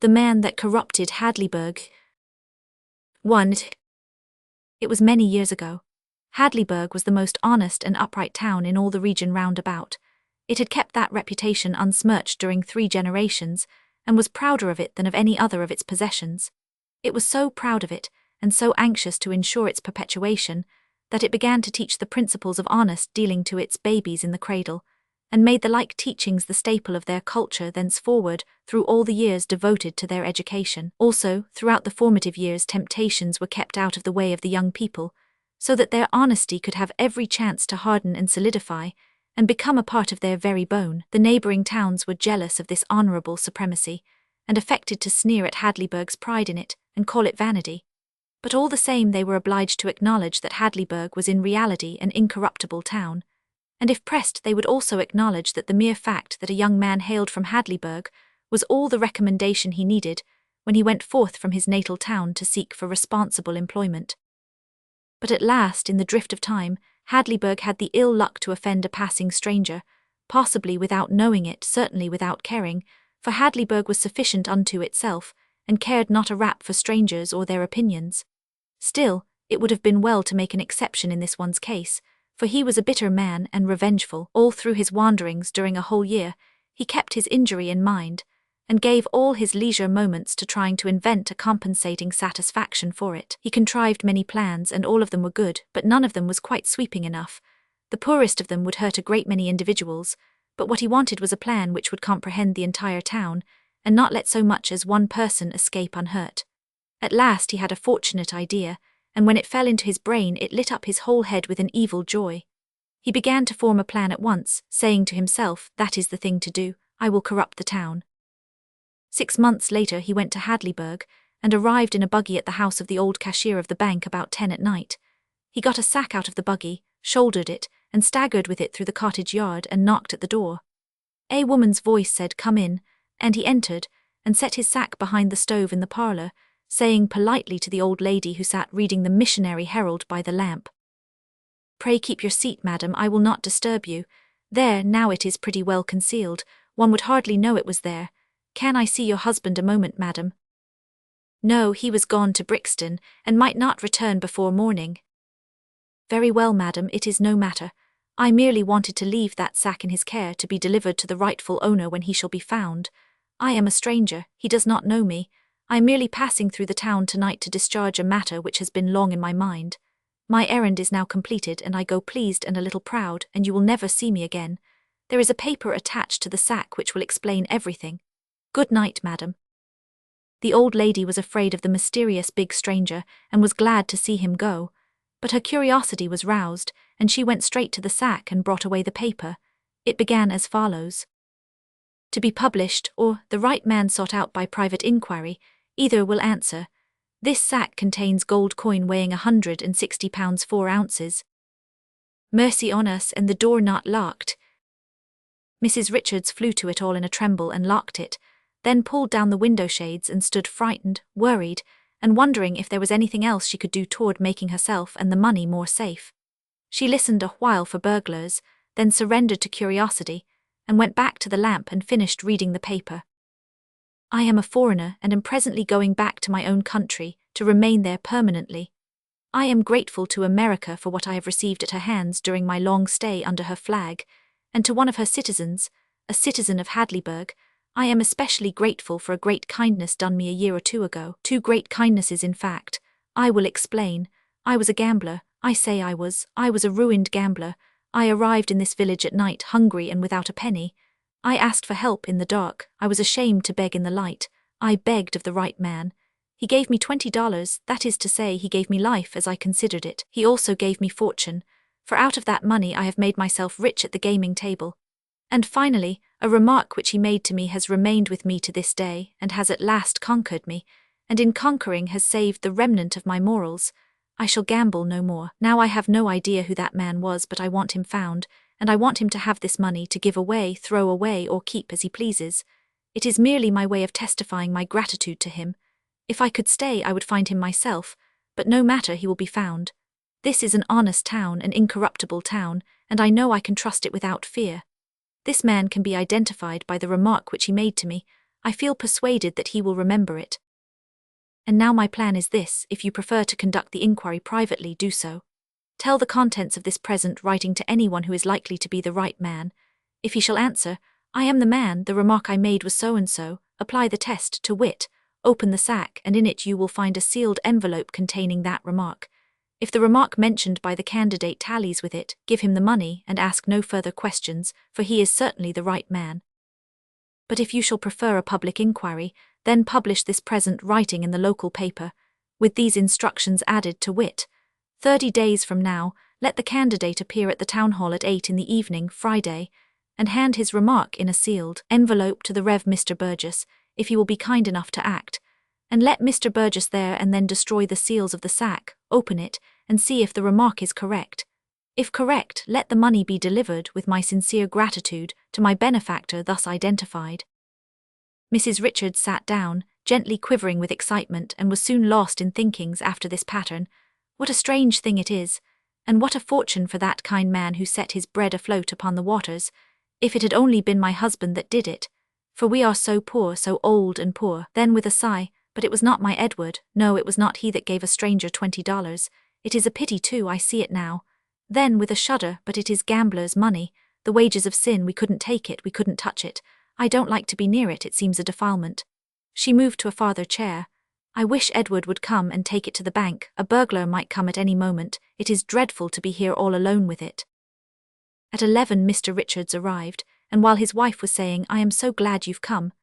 The man that corrupted Hadleyburg. 1. It was many years ago. Hadleyburg was the most honest and upright town in all the region round about. It had kept that reputation unsmirched during 3 generations, and was prouder of it than of any other of its possessions. It was so proud of it, and so anxious to ensure its perpetuation, that it began to teach the principles of honest dealing to its babies in the cradle, and made the like teachings the staple of their culture thenceforward through all the years devoted to their education. Also, throughout the formative years, temptations were kept out of the way of the young people, so that their honesty could have every chance to harden and solidify, and become a part of their very bone. The neighbouring towns were jealous of this honourable supremacy, and affected to sneer at Hadleyburg's pride in it, and call it vanity. But all the same they were obliged to acknowledge that Hadleyburg was in reality an incorruptible town, and if pressed they would also acknowledge that the mere fact that a young man hailed from Hadleyburg was all the recommendation he needed when he went forth from his natal town to seek for responsible employment. But at last, in the drift of time, Hadleyburg had the ill luck to offend a passing stranger, possibly without knowing it, certainly without caring, for Hadleyburg was sufficient unto itself, and cared not a rap for strangers or their opinions. Still, it would have been well to make an exception in this one's case, for he was a bitter man and revengeful. All through his wanderings during a whole year, he kept his injury in mind, and gave all his leisure moments to trying to invent a compensating satisfaction for it. He contrived many plans, and all of them were good, but none of them was quite sweeping enough. The poorest of them would hurt a great many individuals, but what he wanted was a plan which would comprehend the entire town, and not let so much as one person escape unhurt. At last he had a fortunate idea, and when it fell into his brain it lit up his whole head with an evil joy. He began to form a plan at once, saying to himself, "That is the thing to do, I will corrupt the town." 6 months later he went to Hadleyburg, and arrived in a buggy at the house of the old cashier of the bank about 10 at night. He got a sack out of the buggy, shouldered it, and staggered with it through the cottage yard and knocked at the door. A woman's voice said, "Come in," and he entered, and set his sack behind the stove in the parlour, saying politely to the old lady who sat reading the Missionary Herald by the lamp, "Pray keep your seat, madam, I will not disturb you. There, now it is pretty well concealed, one would hardly know it was there. Can I see your husband a moment, madam?" "No, he was gone to Brixton, and might not return before morning." "Very well, madam, it is no matter. I merely wanted to leave that sack in his care to be delivered to the rightful owner when he shall be found. I am a stranger, he does not know me. I am merely passing through the town tonight to discharge a matter which has been long in my mind. My errand is now completed, and I go pleased and a little proud, and you will never see me again. There is a paper attached to the sack which will explain everything. Good night, madam." The old lady was afraid of the mysterious big stranger, and was glad to see him go, but her curiosity was roused, and she went straight to the sack and brought away the paper. It began as follows: "To be published, or the right man sought out by private inquiry, either will answer. This sack contains gold coin weighing 160 pounds 4 ounces. Mercy on us, and the door not locked." Mrs. Richards flew to it all in a tremble and locked it, then pulled down the window shades and stood frightened, worried, and wondering if there was anything else she could do toward making herself and the money more safe. She listened a while for burglars, then surrendered to curiosity, and went back to the lamp and finished reading the paper. "I am a foreigner and am presently going back to my own country, to remain there permanently. I am grateful to America for what I have received at her hands during my long stay under her flag, and to one of her citizens, a citizen of Hadleyburg, I am especially grateful for a great kindness done me a year or 2 ago. 2 great kindnesses, in fact. I will explain. I was a gambler. I was a ruined gambler. I arrived in this village at night, hungry and without a penny. I asked for help in the dark. I was ashamed to beg in the light. I begged of the right man. He gave me $20, that is to say, he gave me life as I considered it. He also gave me fortune, for out of that money I have made myself rich at the gaming table. And finally, a remark which he made to me has remained with me to this day, and has at last conquered me, and in conquering has saved the remnant of my morals. I shall gamble no more. Now I have no idea who that man was, but I want him found, and I want him to have this money to give away, throw away, or keep as he pleases. It is merely my way of testifying my gratitude to him. If I could stay, I would find him myself, but no matter, he will be found. This is an honest town, an incorruptible town, and I know I can trust it without fear. This man can be identified by the remark which he made to me. I feel persuaded that he will remember it. And now my plan is this: if you prefer to conduct the inquiry privately, do so. Tell the contents of this present writing to anyone who is likely to be the right man. If he shall answer, "I am the man, the remark I made was so-and-so," apply the test, to wit, open the sack, and in it you will find a sealed envelope containing that remark. If the remark mentioned by the candidate tallies with it, give him the money and ask no further questions, for he is certainly the right man. But if you shall prefer a public inquiry, then publish this present writing in the local paper, with these instructions added, to wit, 30 days from now, let the candidate appear at the town hall at 8 in the evening, Friday, and hand his remark in a sealed envelope to the Rev. Mr. Burgess, if he will be kind enough to act, and let Mr. Burgess there and then destroy the seals of the sack, open it, and see if the remark is correct. If correct, let the money be delivered, with my sincere gratitude, to my benefactor thus identified. Mrs. Richards sat down, gently quivering with excitement, and was soon lost in thinkings after this pattern. What a strange thing it is, and what a fortune for that kind man who set his bread afloat upon the waters, if it had only been my husband that did it, for we are so poor, so old and poor. Then with a sigh, but it was not my Edward, no, it was not he that gave a stranger $20, it is a pity too, I see it now. Then with a shudder, but it is gamblers' money, the wages of sin, we couldn't take it, we couldn't touch it, I don't like to be near it, it seems a defilement. She moved to a farther chair. I wish Edward would come and take it to the bank, a burglar might come at any moment, it is dreadful to be here all alone with it. At 11 Mr. Richards arrived, and while his wife was saying, "I am so glad you've come,"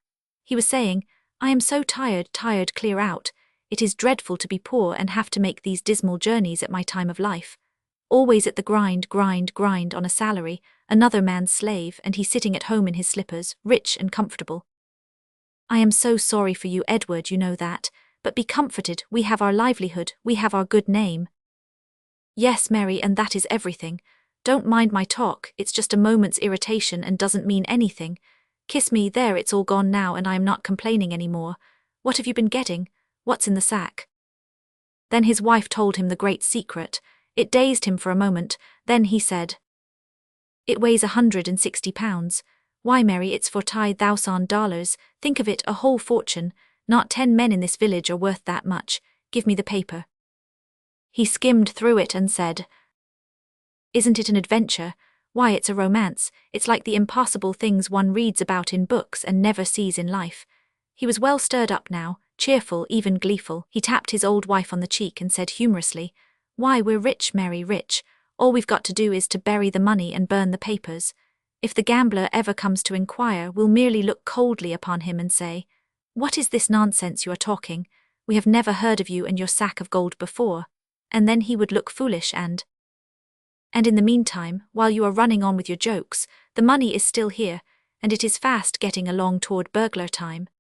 he was saying, "I am so tired, clear out, it is dreadful to be poor and have to make these dismal journeys at my time of life. Always at the grind on a salary, another man's slave, and he sitting at home in his slippers, rich and comfortable. I am so sorry for you, Edward, you know that, but be comforted, we have our livelihood, we have our good name." "Yes, Mary, and that is everything. Don't mind my talk, it's just a moment's irritation and doesn't mean anything. Kiss me, there, it's all gone now and I am not complaining any more. What have you been getting? What's in the sack?" Then his wife told him the great secret. It dazed him for a moment, then he said, "It weighs 160 pounds. Why, Mary, it's $40,000, think of it, a whole fortune. Not 10 men in this village are worth that much. Give me the paper." He skimmed through it and said, "Isn't it an adventure? Why, it's a romance, it's like the impossible things one reads about in books and never sees in life." He was well stirred up now, cheerful, even gleeful. He tapped his old wife on the cheek and said humorously, "Why, we're rich, Mary, rich. All we've got to do is to bury the money and burn the papers. If the gambler ever comes to inquire, we'll merely look coldly upon him and say, 'What is this nonsense you are talking? We have never heard of you and your sack of gold before.' And then he would look foolish and in the meantime, while you are running on with your jokes, the money is still here, and it is fast getting along toward burglar time."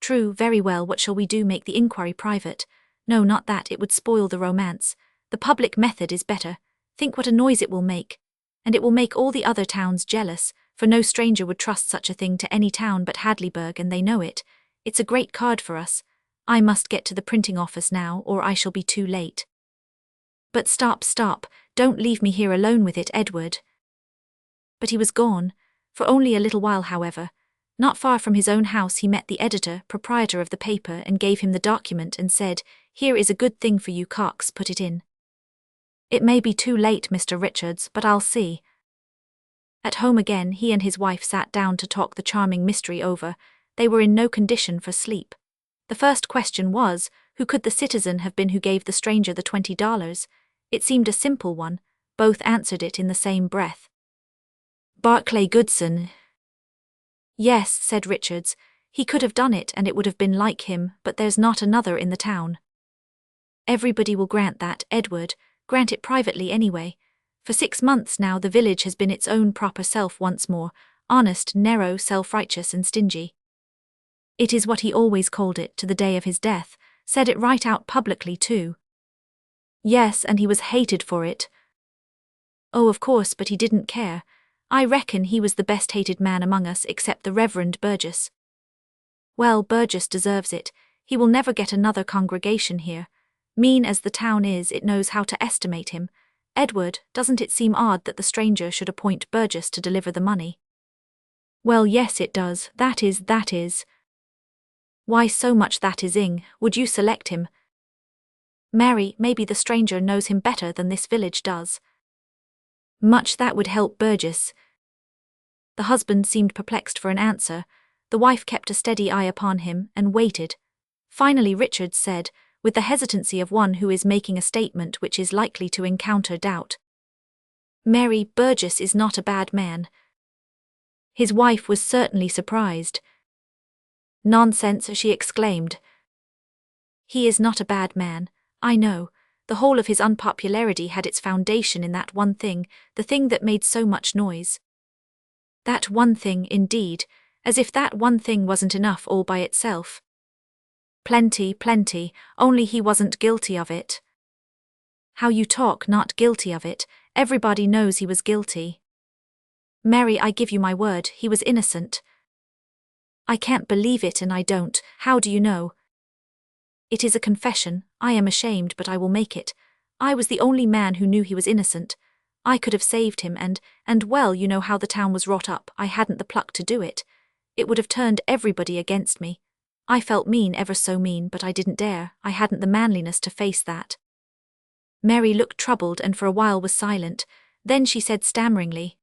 "True, very well, what shall we do? Make the inquiry private?" "No, not that, it would spoil the romance. The public method is better. Think what a noise it will make. And it will make all the other towns jealous, for no stranger would trust such a thing to any town but Hadleyburg, and they know it. It's a great card for us. I must get to the printing office now, or I shall be too late." "But stop, don't leave me here alone with it, Edward." But he was gone. For only a little while, however. Not far from his own house he met the editor, proprietor of the paper, and gave him the document and said, "Here is a good thing for you, Cox, put it in." "It may be too late, Mr. Richards, but I'll see." At home again, he and his wife sat down to talk the charming mystery over. They were in no condition for sleep. The first question was, who could the citizen have been who gave the stranger the $20? It seemed a simple one. Both answered it in the same breath. "Barclay Goodson." "Yes," said Richards, "he could have done it and it would have been like him, but there's not another in the town." "Everybody will grant that, Edward, grant it privately anyway. For 6 months now the village has been its own proper self once more, honest, narrow, self-righteous and stingy. It is what he always called it to the day of his death, said it right out publicly too." "Yes, and he was hated for it." "Oh, of course, but he didn't care. I reckon he was the best hated man among us except the Reverend Burgess." "Well, Burgess deserves it. He will never get another congregation here. Mean as the town is, it knows how to estimate him. Edward, doesn't it seem odd that the stranger should appoint Burgess to deliver the money?" "Well, yes, it does, that is. Why so much that is ing, would you select him? Mary, maybe the stranger knows him better than this village does. Much that would help Burgess. The husband seemed perplexed for an answer. The wife kept a steady eye upon him and waited. Finally Richard said, with the hesitancy of one who is making a statement which is likely to encounter doubt. Mary, Burgess is not a bad man. His wife was certainly surprised. Nonsense, she exclaimed. He is not a bad man, I know. The whole of his unpopularity had its foundation in that one thing, the thing that made so much noise. That one thing, indeed, as if that one thing wasn't enough all by itself. Plenty, only he wasn't guilty of it. How you talk, not guilty of it, everybody knows he was guilty. Mary, I give you my word, he was innocent. I can't believe it and I don't, how do you know? It is a confession, I am ashamed but I will make it. I was the only man who knew he was innocent. I could have saved him and well, you know how the town was wrought up, I hadn't the pluck to do it. It would have turned everybody against me. I felt mean, ever so mean, but I didn't dare, I hadn't the manliness to face that. Mary looked troubled and for a while was silent, then she said stammeringly,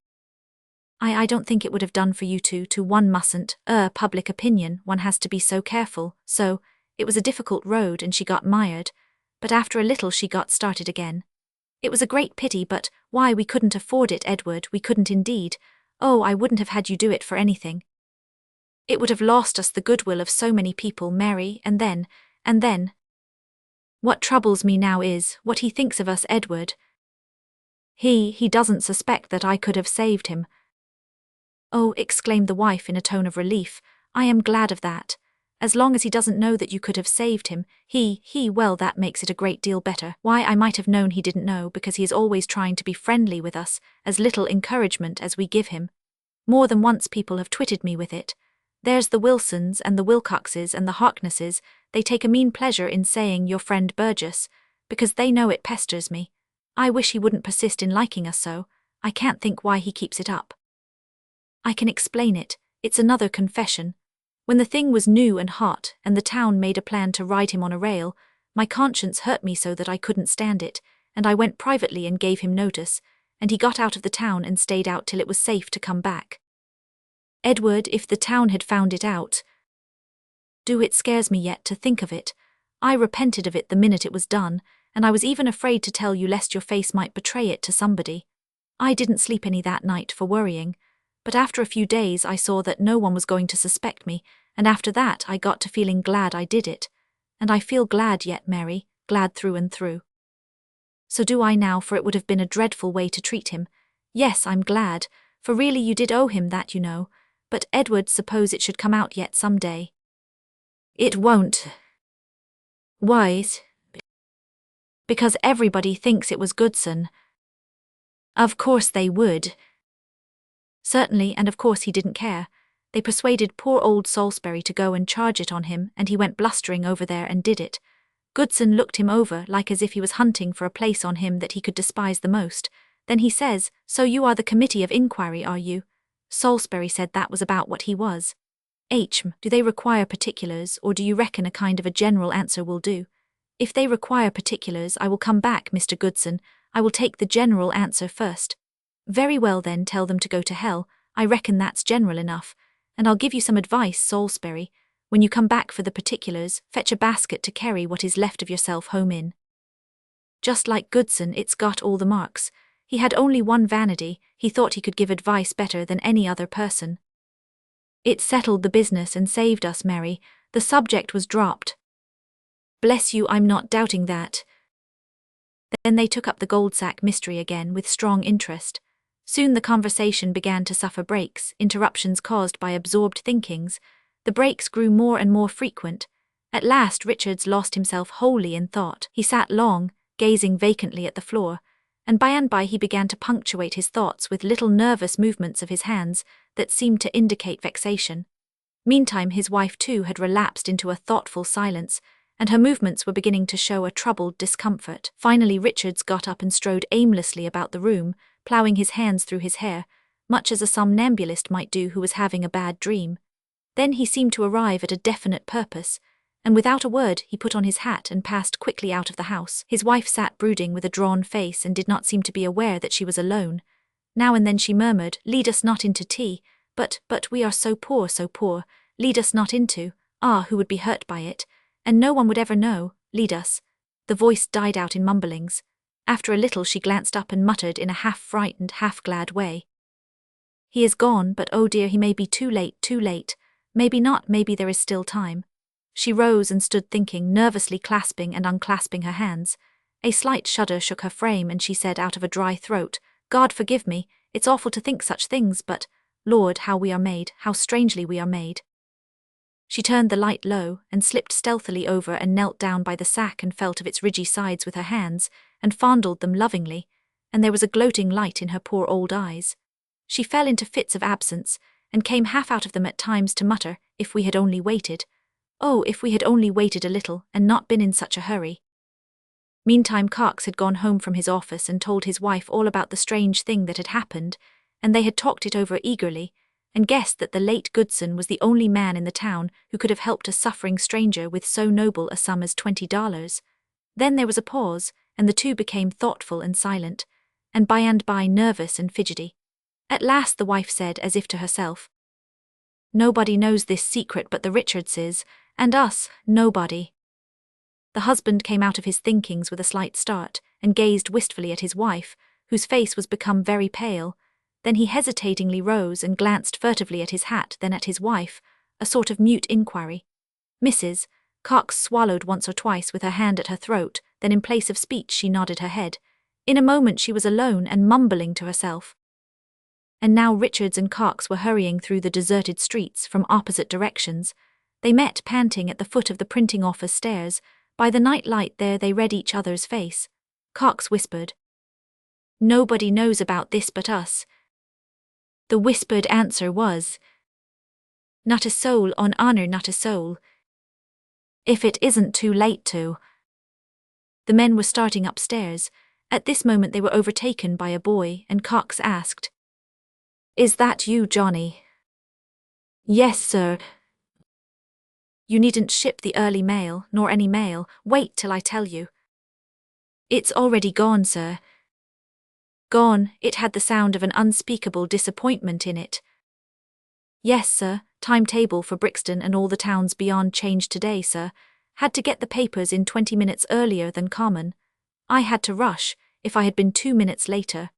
I don't think it would have done for you to one mustn't, public opinion, one has to be so careful, so, it was a difficult road and she got mired, but after a little she got started again. It was a great pity but, why we couldn't afford it, Edward, we couldn't indeed. Oh, I wouldn't have had you do it for anything. It would have lost us the goodwill of so many people, Mary, and then. What troubles me now is, what he thinks of us, Edward. He doesn't suspect that I could have saved him. Oh, exclaimed the wife in a tone of relief, I am glad of that. As long as he doesn't know that you could have saved him, well, that makes it a great deal better. Why, I might have known he didn't know because he is always trying to be friendly with us, as little encouragement as we give him. More than once people have twitted me with it. There's the Wilsons and the Wilcoxes and the Harknesses, they take a mean pleasure in saying your friend Burgess, because they know it pesters me. I wish he wouldn't persist in liking us so, I can't think why he keeps it up. I can explain it, it's another confession. When the thing was new and hot, and the town made a plan to ride him on a rail, my conscience hurt me so that I couldn't stand it, and I went privately and gave him notice, and he got out of the town and stayed out till it was safe to come back. Edward, if the town had found it out. It scares me yet to think of it. I repented of it the minute it was done, and I was even afraid to tell you lest your face might betray it to somebody. I didn't sleep any that night for worrying, but after a few days I saw that no one was going to suspect me, and after that I got to feeling glad I did it. And I feel glad yet, Mary, glad through and through. So do I now, for it would have been a dreadful way to treat him. Yes, I'm glad, for really you did owe him that, you know. But Edward, suppose it should come out yet some day. It won't. Why? Because everybody thinks it was Goodson. Of course they would. Certainly, and of course he didn't care. They persuaded poor old Salisbury to go and charge it on him, and he went blustering over there and did it. Goodson looked him over like as if he was hunting for a place on him that he could despise the most. Then he says, so you are the committee of inquiry, are you? Salisbury said that was about what he was. Do they require particulars, or do you reckon a kind of a general answer will do? If they require particulars, I will come back, Mr. Goodson. I will take the general answer first. Very well then, tell them to go to hell. I reckon that's general enough. And I'll give you some advice, Salisbury. When you come back for the particulars, fetch a basket to carry what is left of yourself home in. Just like Goodson, it's got all the marks. He had only one vanity, he thought he could give advice better than any other person. It settled the business and saved us, Mary. The subject was dropped. Bless you, I'm not doubting that. Then they took up the gold sack mystery again with strong interest. Soon the conversation began to suffer breaks, interruptions caused by absorbed thinkings. The breaks grew more and more frequent. At last Richards lost himself wholly in thought. He sat long, gazing vacantly at the floor, and by he began to punctuate his thoughts with little nervous movements of his hands that seemed to indicate vexation. Meantime his wife too had relapsed into a thoughtful silence, and her movements were beginning to show a troubled discomfort. Finally Richards got up and strode aimlessly about the room, ploughing his hands through his hair, much as a somnambulist might do who was having a bad dream. Then he seemed to arrive at a definite purpose, and without a word he put on his hat and passed quickly out of the house. His wife sat brooding with a drawn face and did not seem to be aware that she was alone. Now and then she murmured, "Lead us not into tea, but we are so poor, lead us not into, who would be hurt by it, and no one would ever know, lead us." The voice died out in mumblings. After a little she glanced up and muttered in a half-frightened, half-glad way, "He is gone, but oh dear, he may be too late, too late. Maybe not, maybe there is still time." She rose and stood thinking, nervously clasping and unclasping her hands. A slight shudder shook her frame and she said out of a dry throat, "God forgive me, it's awful to think such things, but, Lord, how we are made, how strangely we are made." She turned the light low and slipped stealthily over and knelt down by the sack and felt of its ridgy sides with her hands and fondled them lovingly, and there was a gloating light in her poor old eyes. She fell into fits of absence and came half out of them at times to mutter, "If we had only waited. Oh, if we had only waited a little and not been in such a hurry." Meantime Cox had gone home from his office and told his wife all about the strange thing that had happened, and they had talked it over eagerly, and guessed that the late Goodson was the only man in the town who could have helped a suffering stranger with so noble a sum as $20. Then there was a pause, and the two became thoughtful and silent, and by nervous and fidgety. At last the wife said, as if to herself, "Nobody knows this secret but the Richardses, and us, nobody." The husband came out of his thinkings with a slight start, and gazed wistfully at his wife, whose face was become very pale. Then he hesitatingly rose and glanced furtively at his hat, then at his wife, a sort of mute inquiry. "Mrs." Cox swallowed once or twice with her hand at her throat, then in place of speech she nodded her head. In a moment she was alone and mumbling to herself. And now Richards and Cox were hurrying through the deserted streets from opposite directions. They met panting at the foot of the printing office stairs. By the night light there they read each other's face. Cox whispered, "Nobody knows about this but us." The whispered answer was, "Not a soul, on honor, not a soul. If it isn't too late to." The men were starting upstairs. At this moment they were overtaken by a boy, and Cox asked, "Is that you, Johnny?" "Yes, sir." "You needn't ship the early mail, nor any mail. Wait till I tell you." "It's already gone, sir." "Gone?" It had the sound of an unspeakable disappointment in it. "Yes, sir. Timetable for Brixton and all the towns beyond changed today, sir. Had to get the papers in 20 minutes earlier than common. I had to rush, if I had been 2 minutes later."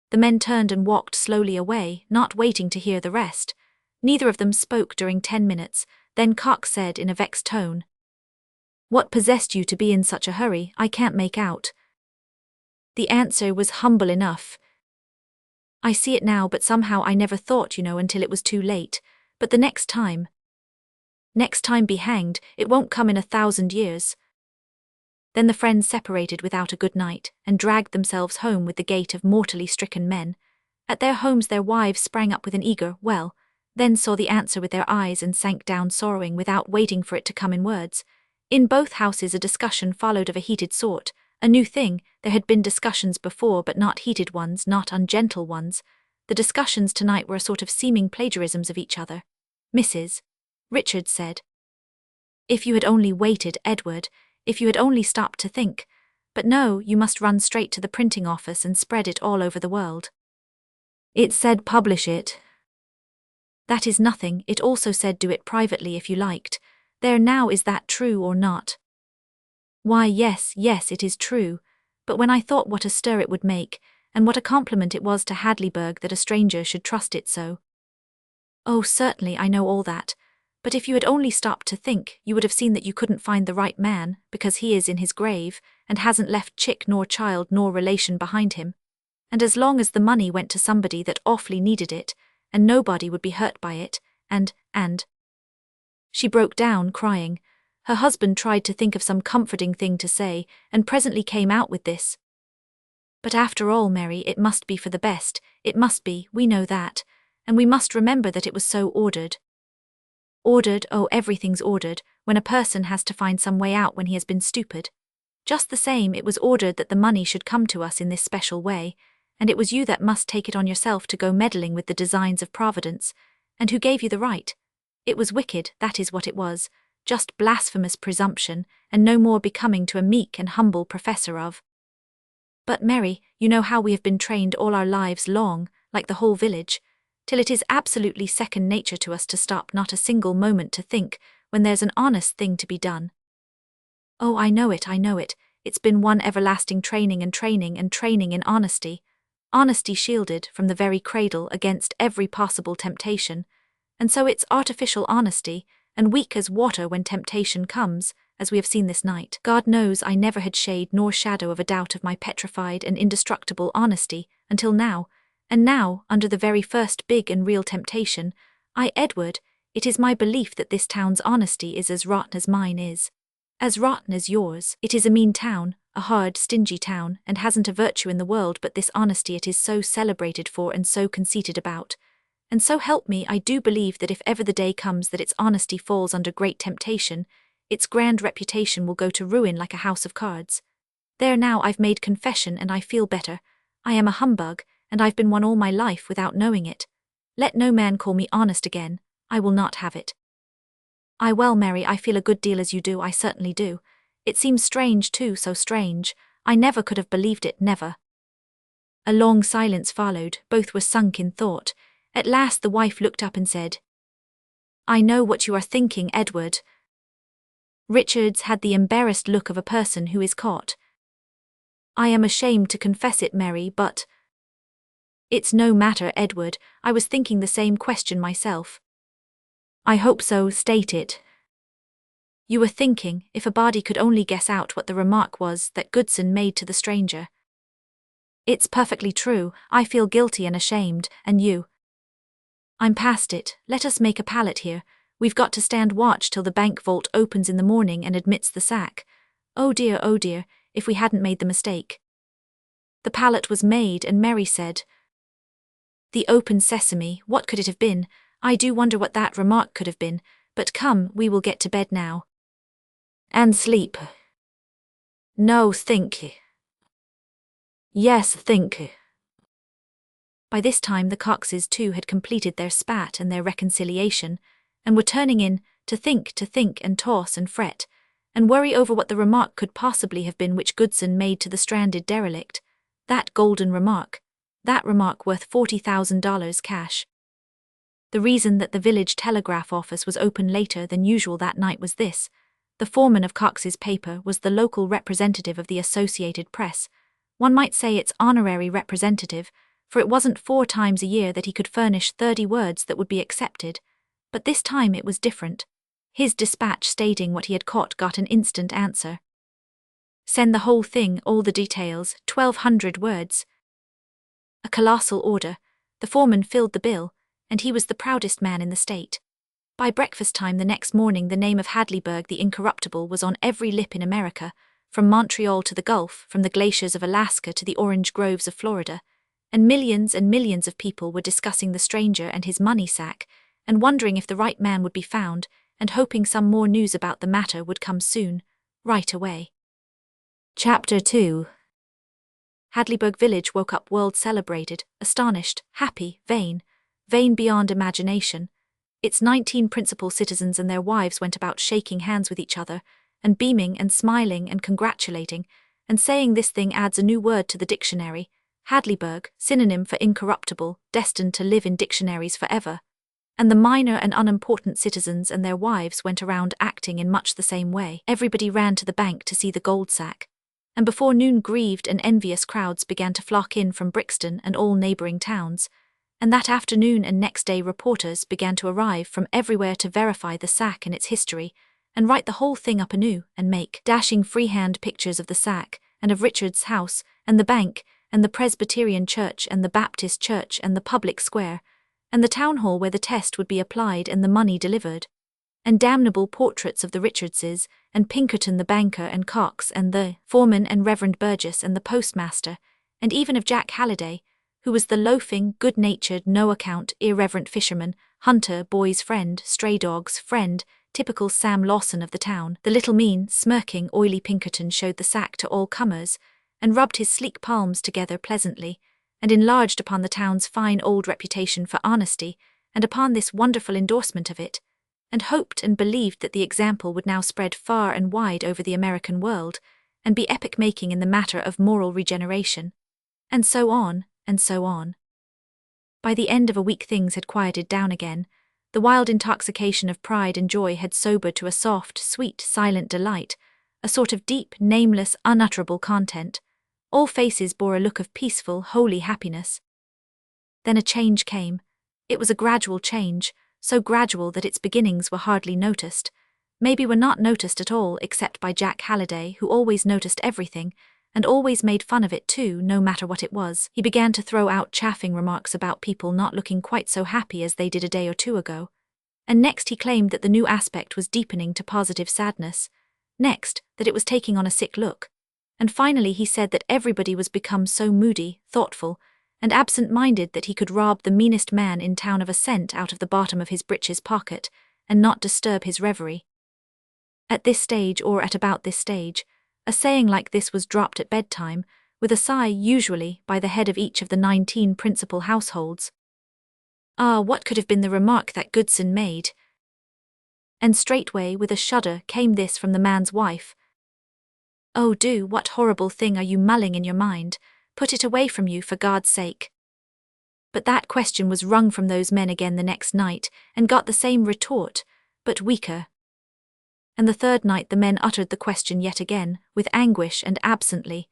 The men turned and walked slowly away, not waiting to hear the rest. Neither of them spoke during 10 minutes, then Cox said in a vexed tone, "What possessed you to be in such a hurry? I can't make out." The answer was humble enough. "I see it now, but somehow I never thought, until it was too late. But the next time..." "Next time be hanged, it won't come in 1,000 years." Then the friends separated without a good night, and dragged themselves home with the gait of mortally stricken men. At their homes their wives sprang up with an eager, "Well," then saw the answer with their eyes and sank down sorrowing without waiting for it to come in words. In both houses a discussion followed of a heated sort. A new thing, there had been discussions before, but not heated ones, not ungentle ones. The discussions tonight were a sort of seeming plagiarisms of each other. "Mrs. Richards said, 'If you had only waited, Edward, if you had only stopped to think. But no, you must run straight to the printing office and spread it all over the world.' It said publish it." "That is nothing, it also said do it privately if you liked. There now, is that true or not?" "Why, yes, it is true. But when I thought what a stir it would make, and what a compliment it was to Hadleyburg that a stranger should trust it so." "Oh, certainly, I know all that. But if you had only stopped to think, you would have seen that you couldn't find the right man, because he is in his grave, and hasn't left chick nor child nor relation behind him. And as long as the money went to somebody that awfully needed it, and nobody would be hurt by it, and... She broke down, crying. Her husband tried to think of some comforting thing to say, and presently came out with this. "But after all, Mary, it must be for the best, it must be, we know that, and we must remember that it was so ordered." "Ordered? Oh, everything's ordered, when a person has to find some way out when he has been stupid. Just the same, it was ordered that the money should come to us in this special way, and it was you that must take it on yourself to go meddling with the designs of Providence, and who gave you the right. It was wicked, that is what it was, just blasphemous presumption, and no more becoming to a meek and humble professor of. But Mary, you know how we have been trained all our lives long, like the whole village, till it is absolutely second nature to us to stop not a single moment to think, when there's an honest thing to be done. Oh, I know it, it's been one everlasting training and training and training in honesty. Honesty shielded from the very cradle against every possible temptation, and so it's artificial honesty, and weak as water when temptation comes, as we have seen this night. God knows I never had shade nor shadow of a doubt of my petrified and indestructible honesty, until now, and now, under the very first big and real temptation, Edward, it is my belief that this town's honesty is as rotten as mine is. As rotten as yours. It is a mean town, a hard, stingy town, and hasn't a virtue in the world but this honesty it is so celebrated for and so conceited about. And so help me, I do believe that if ever the day comes that its honesty falls under great temptation, its grand reputation will go to ruin like a house of cards. There now, I've made confession and I feel better. I am a humbug, and I've been one all my life without knowing it. Let no man call me honest again, I will not have it. Well, Mary, I feel a good deal as you do, I certainly do. It seems strange too, so strange. I never could have believed it, never. A long silence followed, both were sunk in thought. At last the wife looked up and said, I know what you are thinking, Edward. Richards had the embarrassed look of a person who is caught. I am ashamed to confess it, Mary, but… It's no matter, Edward, I was thinking the same question myself. I hope so, state it. You were thinking, if a body could only guess out what the remark was that Goodson made to the stranger. It's perfectly true, I feel guilty and ashamed, and you. I'm past it, let us make a pallet here. We've got to stand watch till the bank vault opens in the morning and admits the sack. Oh dear, if we hadn't made the mistake. The pallet was made, and Mary said, The open sesame, what could it have been? I do wonder what that remark could have been, but come, we will get to bed now. And sleep. No, think. Yes, think. By this time the Coxes too had completed their spat and their reconciliation, and were turning in, to think and toss and fret, and worry over what the remark could possibly have been which Goodson made to the stranded derelict. That golden remark. That remark worth $40,000 cash. The reason that the village telegraph office was open later than usual that night was this. The foreman of Cox's paper was the local representative of the Associated Press. One might say its honorary representative, for it wasn't 4 times a year that he could furnish 30 words that would be accepted. But this time it was different. His dispatch stating what he had caught got an instant answer. Send the whole thing, all the details, 1,200 words. A colossal order. The foreman filled the bill, and he was the proudest man in the state. By breakfast time the next morning the name of Hadleyburg the Incorruptible was on every lip in America, from Montreal to the Gulf, from the glaciers of Alaska to the orange groves of Florida, and millions of people were discussing the stranger and his money sack, and wondering if the right man would be found, and hoping some more news about the matter would come soon, right away. Chapter 2. Hadleyburg village woke up world-celebrated, astonished, happy, vain beyond imagination. Its 19 principal citizens and their wives went about shaking hands with each other, and beaming and smiling and congratulating, and saying this thing adds a new word to the dictionary, Hadleyburg, synonym for incorruptible, destined to live in dictionaries forever. And the minor and unimportant citizens and their wives went around acting in much the same way. Everybody ran to the bank to see the gold sack. And before noon grieved and envious crowds began to flock in from Brixton and all neighbouring towns. And that afternoon and next day reporters began to arrive from everywhere to verify the sack and its history, and write the whole thing up anew, and make dashing freehand pictures of the sack, and of Richard's house, and the bank, and the Presbyterian church, and the Baptist church, and the public square, and the town hall where the test would be applied and the money delivered, and damnable portraits of the Richardses, and Pinkerton the banker, and Cox, and the foreman, and Reverend Burgess, and the postmaster, and even of Jack Halliday, who was the loafing, good-natured, no-account, irreverent fisherman, hunter, boy's friend, stray dog's friend, typical Sam Lawson of the town. The little mean, smirking, oily Pinkerton showed the sack to all comers, and rubbed his sleek palms together pleasantly, and enlarged upon the town's fine old reputation for honesty, and upon this wonderful endorsement of it. and hoped and believed that the example would now spread far and wide over the American world, and be epoch-making in the matter of moral regeneration. And so on, and so on. By the end of a week things had quieted down again. The wild intoxication of pride and joy had sobered to a soft, sweet, silent delight, a sort of deep, nameless, unutterable content. All faces bore a look of peaceful, holy happiness. Then a change came. It was a gradual change, so gradual that its beginnings were hardly noticed. Maybe were not noticed at all except by Jack Halliday, who always noticed everything, and always made fun of it too, no matter what it was. He began to throw out chaffing remarks about people not looking quite so happy as they did a day or two ago. And next he claimed that the new aspect was deepening to positive sadness. Next, that it was taking on a sick look. And finally he said that everybody was become so moody, thoughtful, and absent-minded that he could rob the meanest man in town of a cent out of the bottom of his breeches pocket, and not disturb his reverie. At this stage, or at about this stage, a saying like this was dropped at bedtime, with a sigh usually, by the head of each of the 19 principal households. Ah, what could have been the remark that Goodson made? And straightway, with a shudder, came this from the man's wife. "Oh, do, what horrible thing are you mulling in your mind? Put it away from you, for God's sake." But that question was wrung from those men again the next night, and got the same retort, but weaker. And the third night the men uttered the question yet again, with anguish and absently.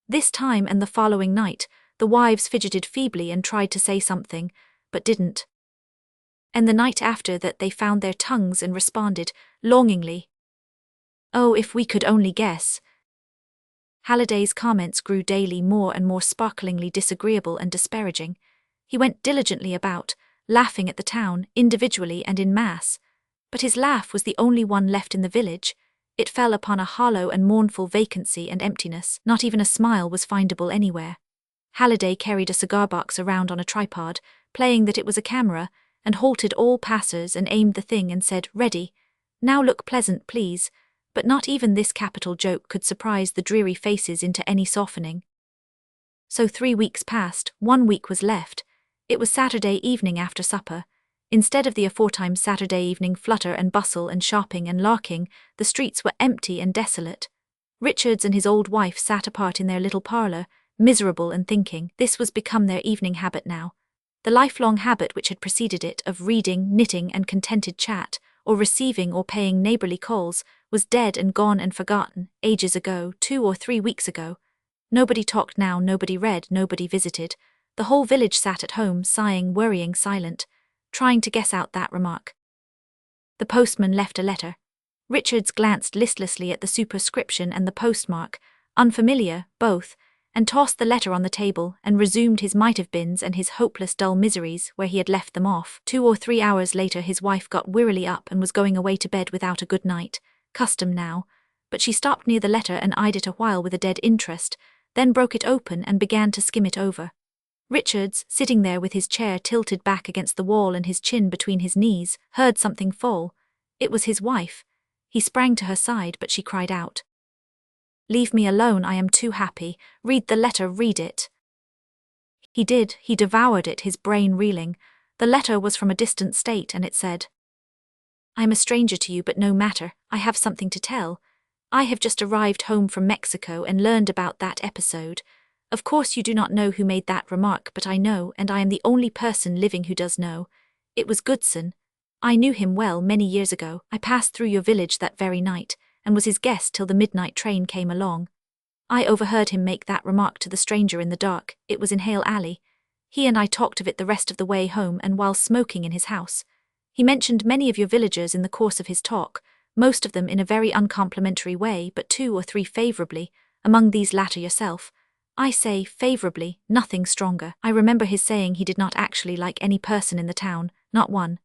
This time and the following night, the wives fidgeted feebly and tried to say something, but didn't. And the night after that they found their tongues and responded, longingly. "Oh, if we could only guess." Halliday's comments grew daily more and more sparklingly disagreeable and disparaging. He went diligently about, laughing at the town, individually and in mass. But his laugh was the only one left in the village. It fell upon a hollow and mournful vacancy and emptiness. Not even a smile was findable anywhere. Halliday carried a cigar-box around on a tripod, playing that it was a camera, and halted all passers and aimed the thing and said, "Ready. Now look pleasant, please." But not even this capital joke could surprise the dreary faces into any softening. So 3 weeks passed, 1 week was left. It was Saturday evening after supper. Instead of the aforetime Saturday evening flutter and bustle and shopping and larking, the streets were empty and desolate. Richards and his old wife sat apart in their little parlour, miserable and thinking. This was become their evening habit now. The lifelong habit which had preceded it of reading, knitting and contented chat, or receiving or paying neighbourly calls, was dead and gone and forgotten, ages ago, 2 or 3 weeks ago. Nobody talked now, nobody read, nobody visited. The whole village sat at home, sighing, worrying, silent, trying to guess out that remark. The postman left a letter. Richards glanced listlessly at the superscription and the postmark, unfamiliar, both, and tossed the letter on the table and resumed his might-have-beens and his hopeless dull miseries where he had left them off. 2 or 3 hours later his wife got wearily up and was going away to bed without a good night, custom now, but she stopped near the letter and eyed it a while with a dead interest, then broke it open and began to skim it over. Richards, sitting there with his chair tilted back against the wall and his chin between his knees, heard something fall. It was his wife. He sprang to her side, but she cried out, "Leave me alone, I am too happy. Read the letter, read it." He did, he devoured it, his brain reeling. The letter was from a distant state, and it said, "I am a stranger to you, but no matter, I have something to tell. I have just arrived home from Mexico and learned about that episode. Of course you do not know who made that remark, but I know, and I am the only person living who does know. It was Goodson. I knew him well many years ago. I passed through your village that very night, and was his guest till the midnight train came along. I overheard him make that remark to the stranger in the dark. It was in Hale Alley. He and I talked of it the rest of the way home and while smoking in his house. He mentioned many of your villagers in the course of his talk, most of them in a very uncomplimentary way, but 2 or 3 favourably, among these latter yourself. I say favourably, nothing stronger. I remember his saying he did not actually like any person in the town, not one.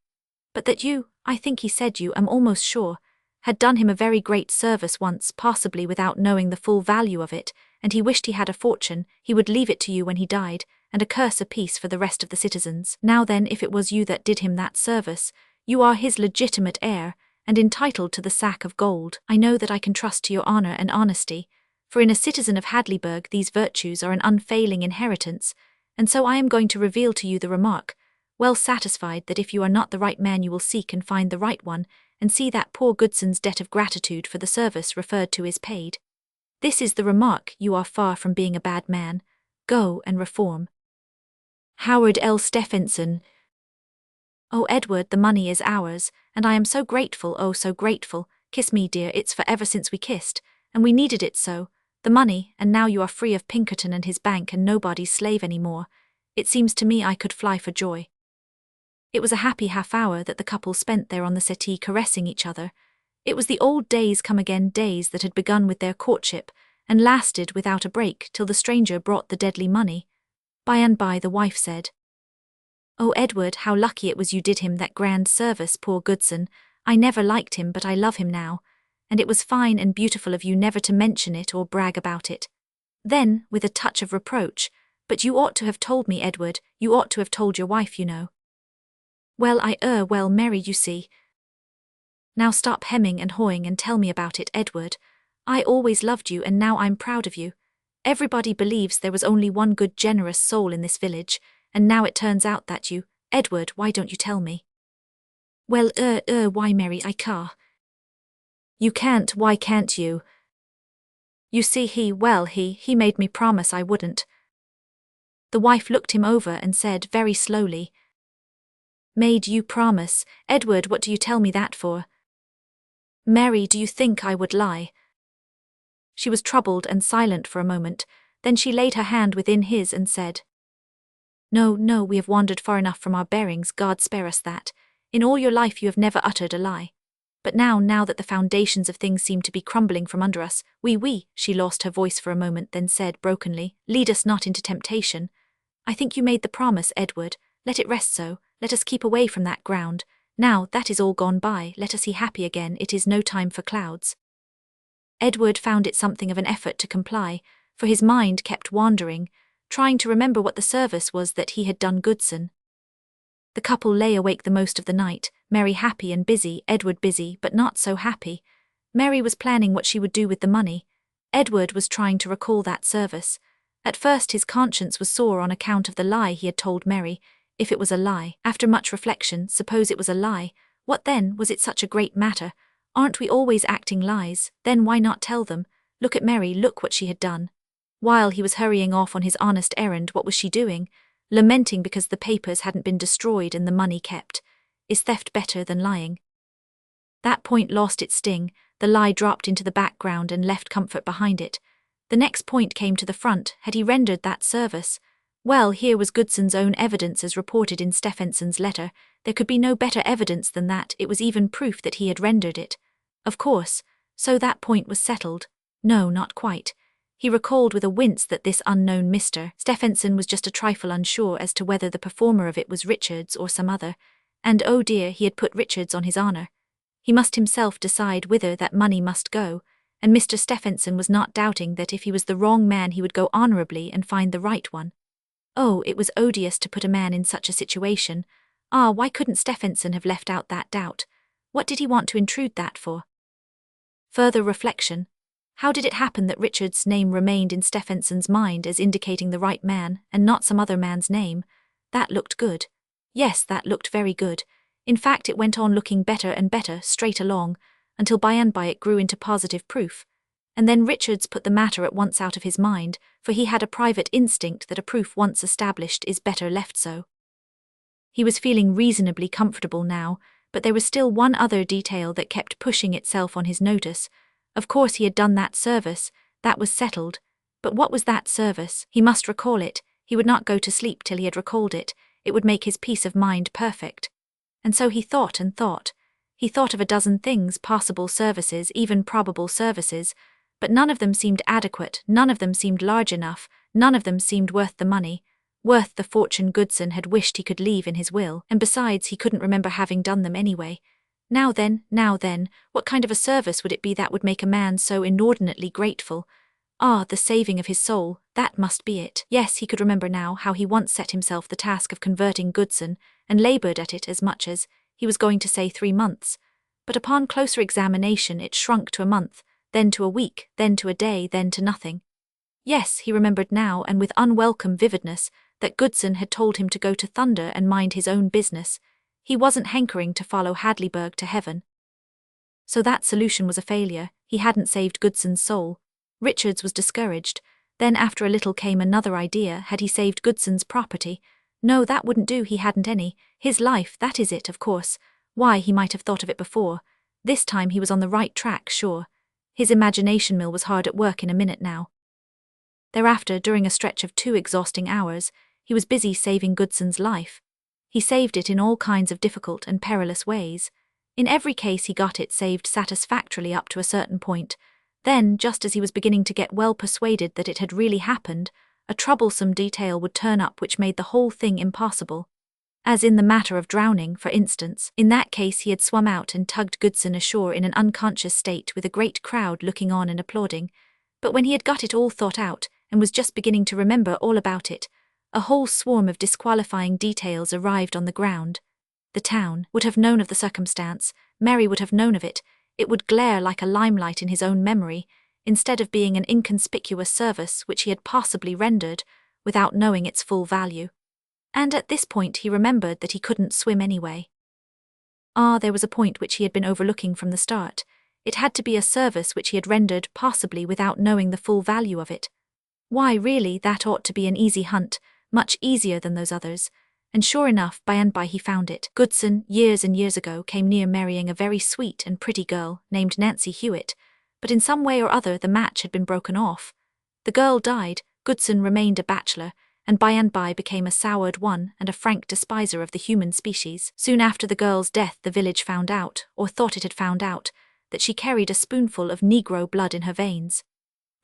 But that you, I think he said you, am almost sure, had done him a very great service once, possibly without knowing the full value of it, and he wished he had a fortune, he would leave it to you when he died, and a curse apiece for the rest of the citizens. Now then, if it was you that did him that service, you are his legitimate heir, and entitled to the sack of gold. I know that I can trust to your honour and honesty, for in a citizen of Hadleyburg these virtues are an unfailing inheritance, and so I am going to reveal to you the remark, well satisfied that if you are not the right man you will seek and find the right one, and see that poor Goodson's debt of gratitude for the service referred to is paid. This is the remark: you are far from being a bad man. Go and reform. Howard L. Stephenson. Oh, Edward, the money is ours, and I am so grateful, oh so grateful. Kiss me, dear, it's forever since we kissed, and we needed it so. The money, and now you are free of Pinkerton and his bank and nobody's slave any more. It seems to me I could fly for joy. It was a happy half-hour that the couple spent there on the settee caressing each other. It was the old days come again, days that had begun with their courtship, and lasted without a break till the stranger brought the deadly money. By and by the wife said, "Oh, Edward, how lucky it was you did him that grand service, poor Goodson. I never liked him, but I love him now, and it was fine and beautiful of you never to mention it or brag about it." Then, with a touch of reproach, "But you ought to have told me, Edward, you ought to have told your wife, you know." Well, Mary, you see. Now stop hemming and hawing and tell me about it, Edward. I always loved you and now I'm proud of you. Everybody believes there was only one good generous soul in this village, and now it turns out that you, Edward, why don't you tell me? Well, why, Mary, I can't. You can't, why can't you? You see, he made me promise I wouldn't. The wife looked him over and said very slowly, "Made you promise? Edward, what do you tell me that for? Mary, do you think I would lie?" She was troubled and silent for a moment, then she laid her hand within his and said, No, we have wandered far enough from our bearings, God spare us that. In all your life you have never uttered a lie. But now that the foundations of things seem to be crumbling from under us, she lost her voice for a moment, then said brokenly, "Lead us not into temptation. I think you made the promise, Edward. Let it rest so, let us keep away from that ground. Now that is all gone by, let us be happy again, it is no time for clouds." Edward found it something of an effort to comply, for his mind kept wandering, trying to remember what the service was that he had done Goodson. The couple lay awake the most of the night, Mary happy and busy, Edward busy but not so happy. Mary was planning what she would do with the money. Edward was trying to recall that service. At first his conscience was sore on account of the lie he had told Mary. If it was a lie, after much reflection, suppose it was a lie, what then? Was it such a great matter? Aren't we always acting lies? Then why not tell them? Look at Mary, look what she had done. While he was hurrying off on his honest errand, what was she doing? Lamenting because the papers hadn't been destroyed and the money kept. Is theft better than lying? That point lost its sting, the lie dropped into the background and left comfort behind it. The next point came to the front: had he rendered that service? Well, here was Goodson's own evidence as reported in Stephenson's letter. There could be no better evidence than that. It was even proof that he had rendered it. Of course, so that point was settled. No, not quite. He recalled with a wince that this unknown Mr. Stephenson was just a trifle unsure as to whether the performer of it was Richards or some other, and oh dear, he had put Richards on his honour. He must himself decide whither that money must go, and Mr. Stephenson was not doubting that if he was the wrong man he would go honourably and find the right one. Oh, it was odious to put a man in such a situation. Ah, why couldn't Stephenson have left out that doubt? What did he want to intrude that for? Further reflection. How did it happen that Richard's name remained in Stephenson's mind as indicating the right man, and not some other man's name? That looked good. Yes, that looked very good. In fact, it went on looking better and better, straight along, until by and by it grew into positive proof. And then Richards put the matter at once out of his mind, for he had a private instinct that a proof once established is better left so. He was feeling reasonably comfortable now, but there was still one other detail that kept pushing itself on his notice. Of course he had done that service, that was settled. But what was that service? He must recall it. He would not go to sleep till he had recalled it. It would make his peace of mind perfect. And so he thought and thought. He thought of a dozen things, possible services, even probable services, but none of them seemed adequate, none of them seemed large enough, none of them seemed worth the money, worth the fortune Goodson had wished he could leave in his will, and besides he couldn't remember having done them anyway. Now then, what kind of a service would it be that would make a man so inordinately grateful? Ah, the saving of his soul, that must be it. Yes, he could remember now how he once set himself the task of converting Goodson, and laboured at it as much as, he was going to say 3 months. But upon closer examination it shrunk to a month, then to a week, then to a day, then to nothing. Yes, he remembered now, and with unwelcome vividness, that Goodson had told him to go to Thunder and mind his own business. He wasn't hankering to follow Hadleyburg to heaven. So that solution was a failure. He hadn't saved Goodson's soul. Richards was discouraged. Then after a little came another idea. Had he saved Goodson's property? No, that wouldn't do. He hadn't any. His life, that is it, of course. Why, he might have thought of it before. This time he was on the right track, sure. His imagination mill was hard at work in a minute now. Thereafter, during a stretch of 2 exhausting hours, he was busy saving Goodson's life. He saved it in all kinds of difficult and perilous ways. In every case he got it saved satisfactorily up to a certain point. Then, just as he was beginning to get well persuaded that it had really happened, a troublesome detail would turn up which made the whole thing impossible. As in the matter of drowning, for instance. In that case he had swum out and tugged Goodson ashore in an unconscious state with a great crowd looking on and applauding. But when he had got it all thought out, and was just beginning to remember all about it, a whole swarm of disqualifying details arrived on the ground. The town would have known of the circumstance, Mary would have known of it, it would glare like a limelight in his own memory, instead of being an inconspicuous service which he had possibly rendered, without knowing its full value. And at this point he remembered that he couldn't swim anyway. There was a point which he had been overlooking from the start. It had to be a service which he had rendered possibly without knowing the full value of it. Why, really, that ought to be an easy hunt, much easier than those others. And sure enough, by and by he found it. Goodson, years and years ago, came near marrying a very sweet and pretty girl named Nancy Hewitt, but in some way or other the match had been broken off. The girl died, Goodson remained a bachelor, and by became a soured one and a frank despiser of the human species. Soon after the girl's death the village found out, or thought it had found out, that she carried a spoonful of Negro blood in her veins.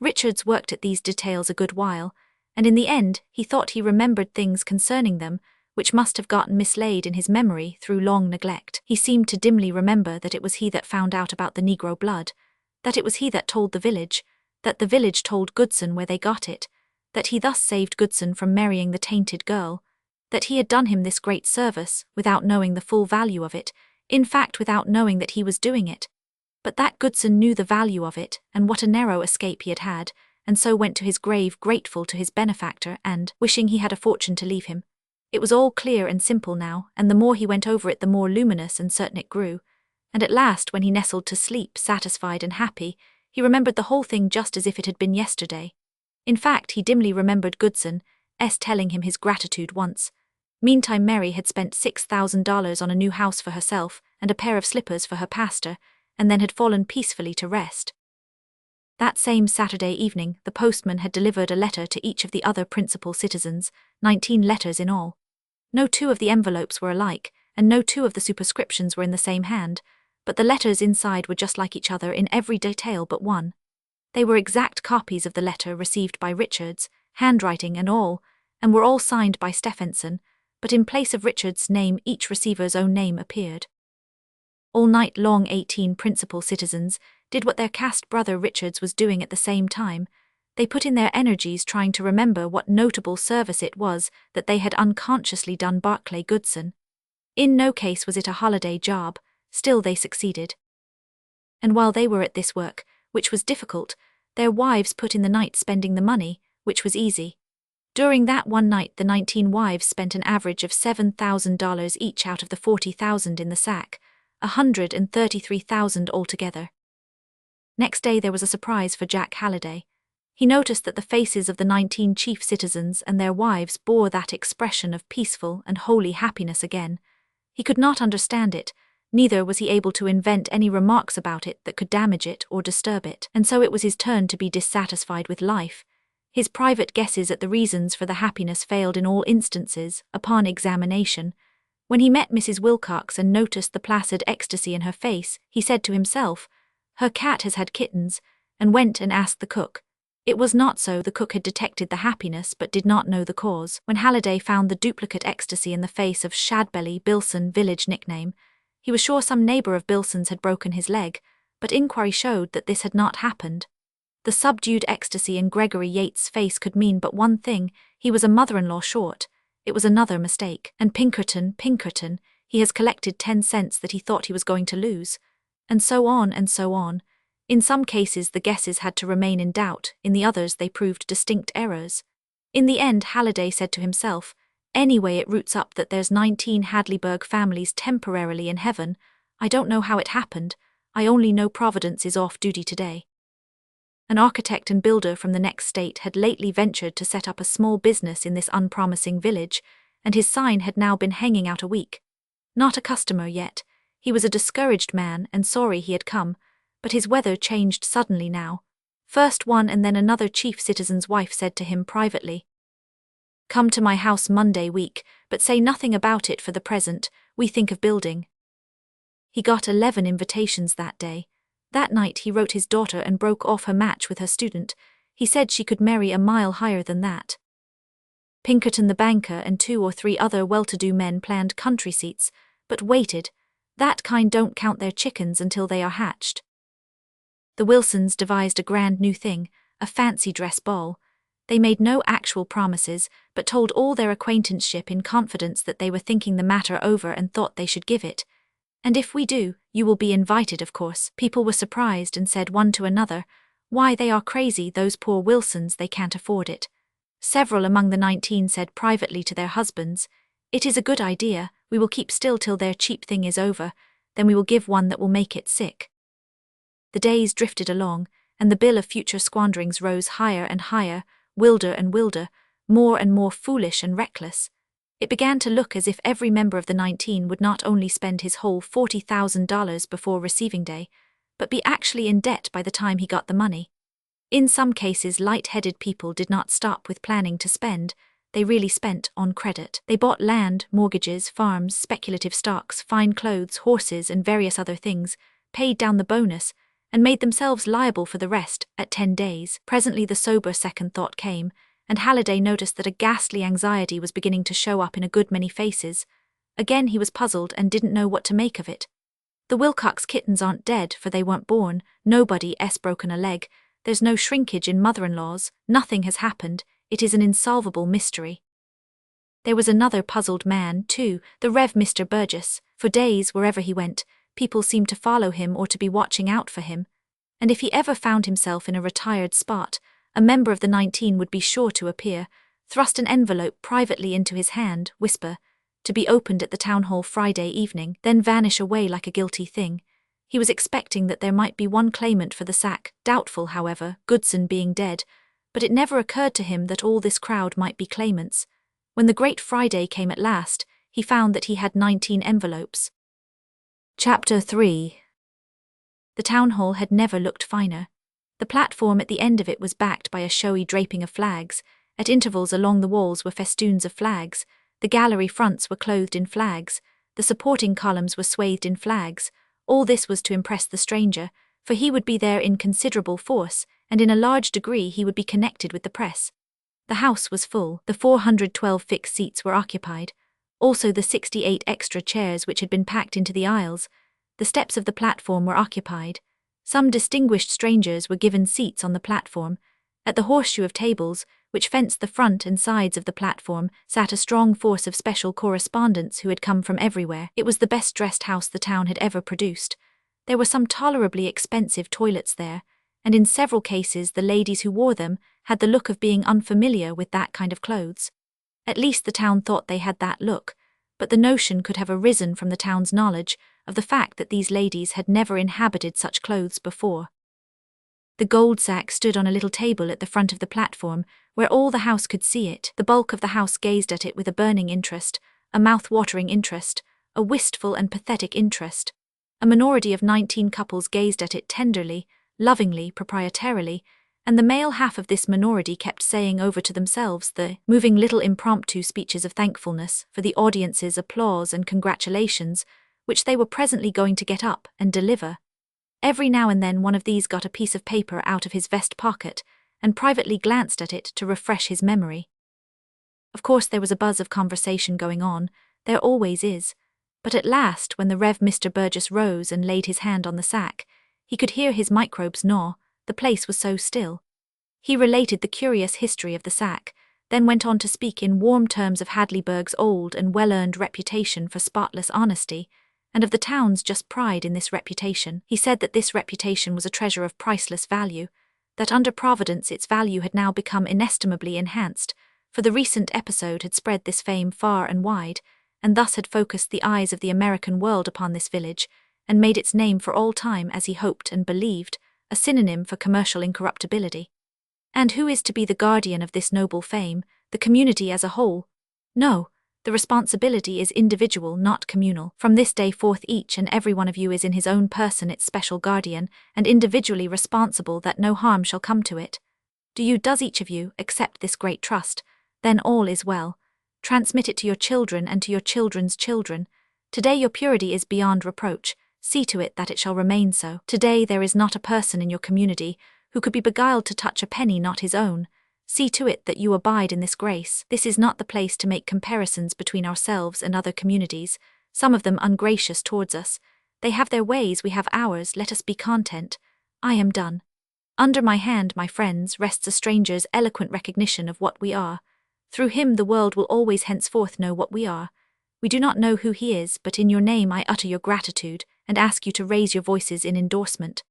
Richards worked at these details a good while, and in the end he thought he remembered things concerning them, which must have gotten mislaid in his memory through long neglect. He seemed to dimly remember that it was he that found out about the Negro blood, that it was he that told the village, that the village told Goodson where they got it, that he thus saved Goodson from marrying the tainted girl, that he had done him this great service without knowing the full value of it, in fact without knowing that he was doing it, but that Goodson knew the value of it, and what a narrow escape he had had, and so went to his grave grateful to his benefactor and wishing he had a fortune to leave him. It was all clear and simple now, and the more he went over it the more luminous and certain it grew, and at last when he nestled to sleep satisfied and happy, he remembered the whole thing just as if it had been yesterday. In fact, he dimly remembered Goodson's telling him his gratitude once. Meantime Mary had spent $6,000 on a new house for herself and a pair of slippers for her pastor, and then had fallen peacefully to rest. That same Saturday evening the postman had delivered a letter to each of the other principal citizens, 19 letters in all. No 2 of the envelopes were alike, and no 2 of the superscriptions were in the same hand, but the letters inside were just like each other in every detail but one. They were exact copies of the letter received by Richards, handwriting and all, and were all signed by Stephenson, but in place of Richards' name each receiver's own name appeared. All night long 18 principal citizens did what their caste brother Richards was doing at the same time. They put in their energies trying to remember what notable service it was that they had unconsciously done Barclay Goodson. In no case was it a holiday job, still they succeeded. And while they were at this work, which was difficult, their wives put in the night spending the money, which was easy. During that one night the 19 wives spent an average of $7,000 each out of the 40,000 in the sack, 133,000 altogether. Next day there was a surprise for Jack Halliday. He noticed that the faces of the 19 chief citizens and their wives bore that expression of peaceful and holy happiness again. He could not understand it, neither was he able to invent any remarks about it that could damage it or disturb it, and so it was his turn to be dissatisfied with life. His private guesses at the reasons for the happiness failed in all instances, upon examination. When he met Mrs. Wilcox and noticed the placid ecstasy in her face, he said to himself, "Her cat has had kittens," and went and asked the cook. It was not so. The cook had detected the happiness but did not know the cause. When Halliday found the duplicate ecstasy in the face of Shadbelly Bilson, village nickname, he was sure some neighbour of Bilson's had broken his leg, but inquiry showed that this had not happened. The subdued ecstasy in Gregory Yates's face could mean but one thing: he was a mother-in-law short. It was another mistake. And Pinkerton, he has collected 10 cents that he thought he was going to lose. And so on and so on. In some cases the guesses had to remain in doubt, in the others they proved distinct errors. In the end, Halliday said to himself, "Anyway, it roots up that there's 19 Hadleyburg families temporarily in heaven. I don't know how it happened, I only know Providence is off duty today." An architect and builder from the next state had lately ventured to set up a small business in this unpromising village, and his sign had now been hanging out a week. Not a customer yet. He was a discouraged man and sorry he had come, but his weather changed suddenly now. First one and then another chief citizen's wife said to him privately, "Come to my house Monday week, but say nothing about it for the present, we think of building." He got 11 invitations that day. That night he wrote his daughter and broke off her match with her student. He said she could marry a mile higher than that. Pinkerton the banker and 2 or 3 other well-to-do men planned country seats, but waited. That kind don't count their chickens until they are hatched. The Wilsons devised a grand new thing, a fancy dress ball. They made no actual promises, but told all their acquaintanceship in confidence that they were thinking the matter over and thought they should give it. "And if we do, you will be invited, of course." People were surprised and said one to another, "Why, they are crazy, those poor Wilsons, they can't afford it." Several among the 19 said privately to their husbands, "It is a good idea, we will keep still till their cheap thing is over, then we will give one that will make it sick." The days drifted along, and the bill of future squanderings rose higher and higher, wilder and wilder, more and more foolish and reckless. It began to look as if every member of the 19 would not only spend his whole $40,000 before receiving day, but be actually in debt by the time he got the money. In some cases, light-headed people did not stop with planning to spend, they really spent on credit. They bought land, mortgages, farms, speculative stocks, fine clothes, horses, and various other things, paid down the bonus, and made themselves liable for the rest at 10 days. Presently the sober second thought came, and Halliday noticed that a ghastly anxiety was beginning to show up in a good many faces. Again he was puzzled and didn't know what to make of it. The Wilcox kittens aren't dead, for they weren't born, nobody's broken a leg, there's no shrinkage in mother-in-laws, nothing has happened, it is an insolvable mystery. There was another puzzled man, too, the Rev. Mr. Burgess. For days, wherever he went, people seemed to follow him or to be watching out for him, and if he ever found himself in a retired spot, a member of the 19 would be sure to appear, thrust an envelope privately into his hand, whisper, "To be opened at the town hall Friday evening," then vanish away like a guilty thing. He was expecting that there might be one claimant for the sack, doubtful, however, Goodson being dead, but it never occurred to him that all this crowd might be claimants. When the great Friday came at last, he found that he had 19 envelopes. Chapter 3. The town hall had never looked finer. The platform at the end of it was backed by a showy draping of flags. At intervals along the walls were festoons of flags. The gallery fronts were clothed in flags. The supporting columns were swathed in flags. All this was to impress the stranger, for he would be there in considerable force, and in a large degree he would be connected with the press. The house was full. The 412 fixed seats were occupied. Also the 68 extra chairs which had been packed into the aisles. The steps of the platform were occupied. Some distinguished strangers were given seats on the platform. At the horseshoe of tables, which fenced the front and sides of the platform, sat a strong force of special correspondents who had come from everywhere. It was the best-dressed house the town had ever produced. There were some tolerably expensive toilets there, and in several cases the ladies who wore them had the look of being unfamiliar with that kind of clothes. At least the town thought they had that look, but the notion could have arisen from the town's knowledge of the fact that these ladies had never inhabited such clothes before. The gold sack stood on a little table at the front of the platform, where all the house could see it. The bulk of the house gazed at it with a burning interest, a mouth-watering interest, a wistful and pathetic interest. A minority of 19 couples gazed at it tenderly, lovingly, proprietarily, and the male half of this minority kept saying over to themselves the moving little impromptu speeches of thankfulness for the audience's applause and congratulations, which they were presently going to get up and deliver. Every now and then one of these got a piece of paper out of his vest pocket and privately glanced at it to refresh his memory. Of course there was a buzz of conversation going on, there always is, but at last when the Rev. Mr. Burgess rose and laid his hand on the sack, he could hear his microbes gnaw, the place was so still. He related the curious history of the sack, then went on to speak in warm terms of Hadleyburg's old and well-earned reputation for spotless honesty, and of the town's just pride in this reputation. He said that this reputation was a treasure of priceless value, that under Providence its value had now become inestimably enhanced, for the recent episode had spread this fame far and wide, and thus had focused the eyes of the American world upon this village, and made its name for all time, as he hoped and believed, a synonym for commercial incorruptibility. And who is to be the guardian of this noble fame? The community as a whole? No, the responsibility is individual, not communal. From this day forth each and every one of you is in his own person its special guardian, and individually responsible that no harm shall come to it. Does each of you accept this great trust? Then all is well. Transmit it to your children and to your children's children. Today your purity is beyond reproach. See to it that it shall remain so. Today there is not a person in your community who could be beguiled to touch a penny not his own. See to it that you abide in this grace. This is not the place to make comparisons between ourselves and other communities, some of them ungracious towards us. They have their ways, we have ours, let us be content. I am done. Under my hand, my friends, rests a stranger's eloquent recognition of what we are. Through him the world will always henceforth know what we are. We do not know who he is, but in your name I utter your gratitude, and ask you to raise your voices in endorsement.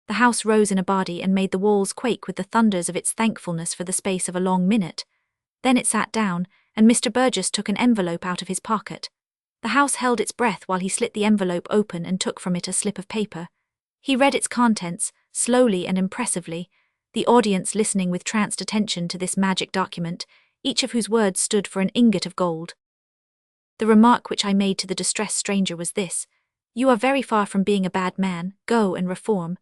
The house rose in a body and made the walls quake with the thunders of its thankfulness for the space of a long minute. Then it sat down, and Mr. Burgess took an envelope out of his pocket. The house held its breath while he slit the envelope open and took from it a slip of paper. He read its contents, slowly and impressively, the audience listening with tranced attention to this magic document, each of whose words stood for an ingot of gold. The remark which I made to the distressed stranger was this: "You are very far from being a bad man, go and reform."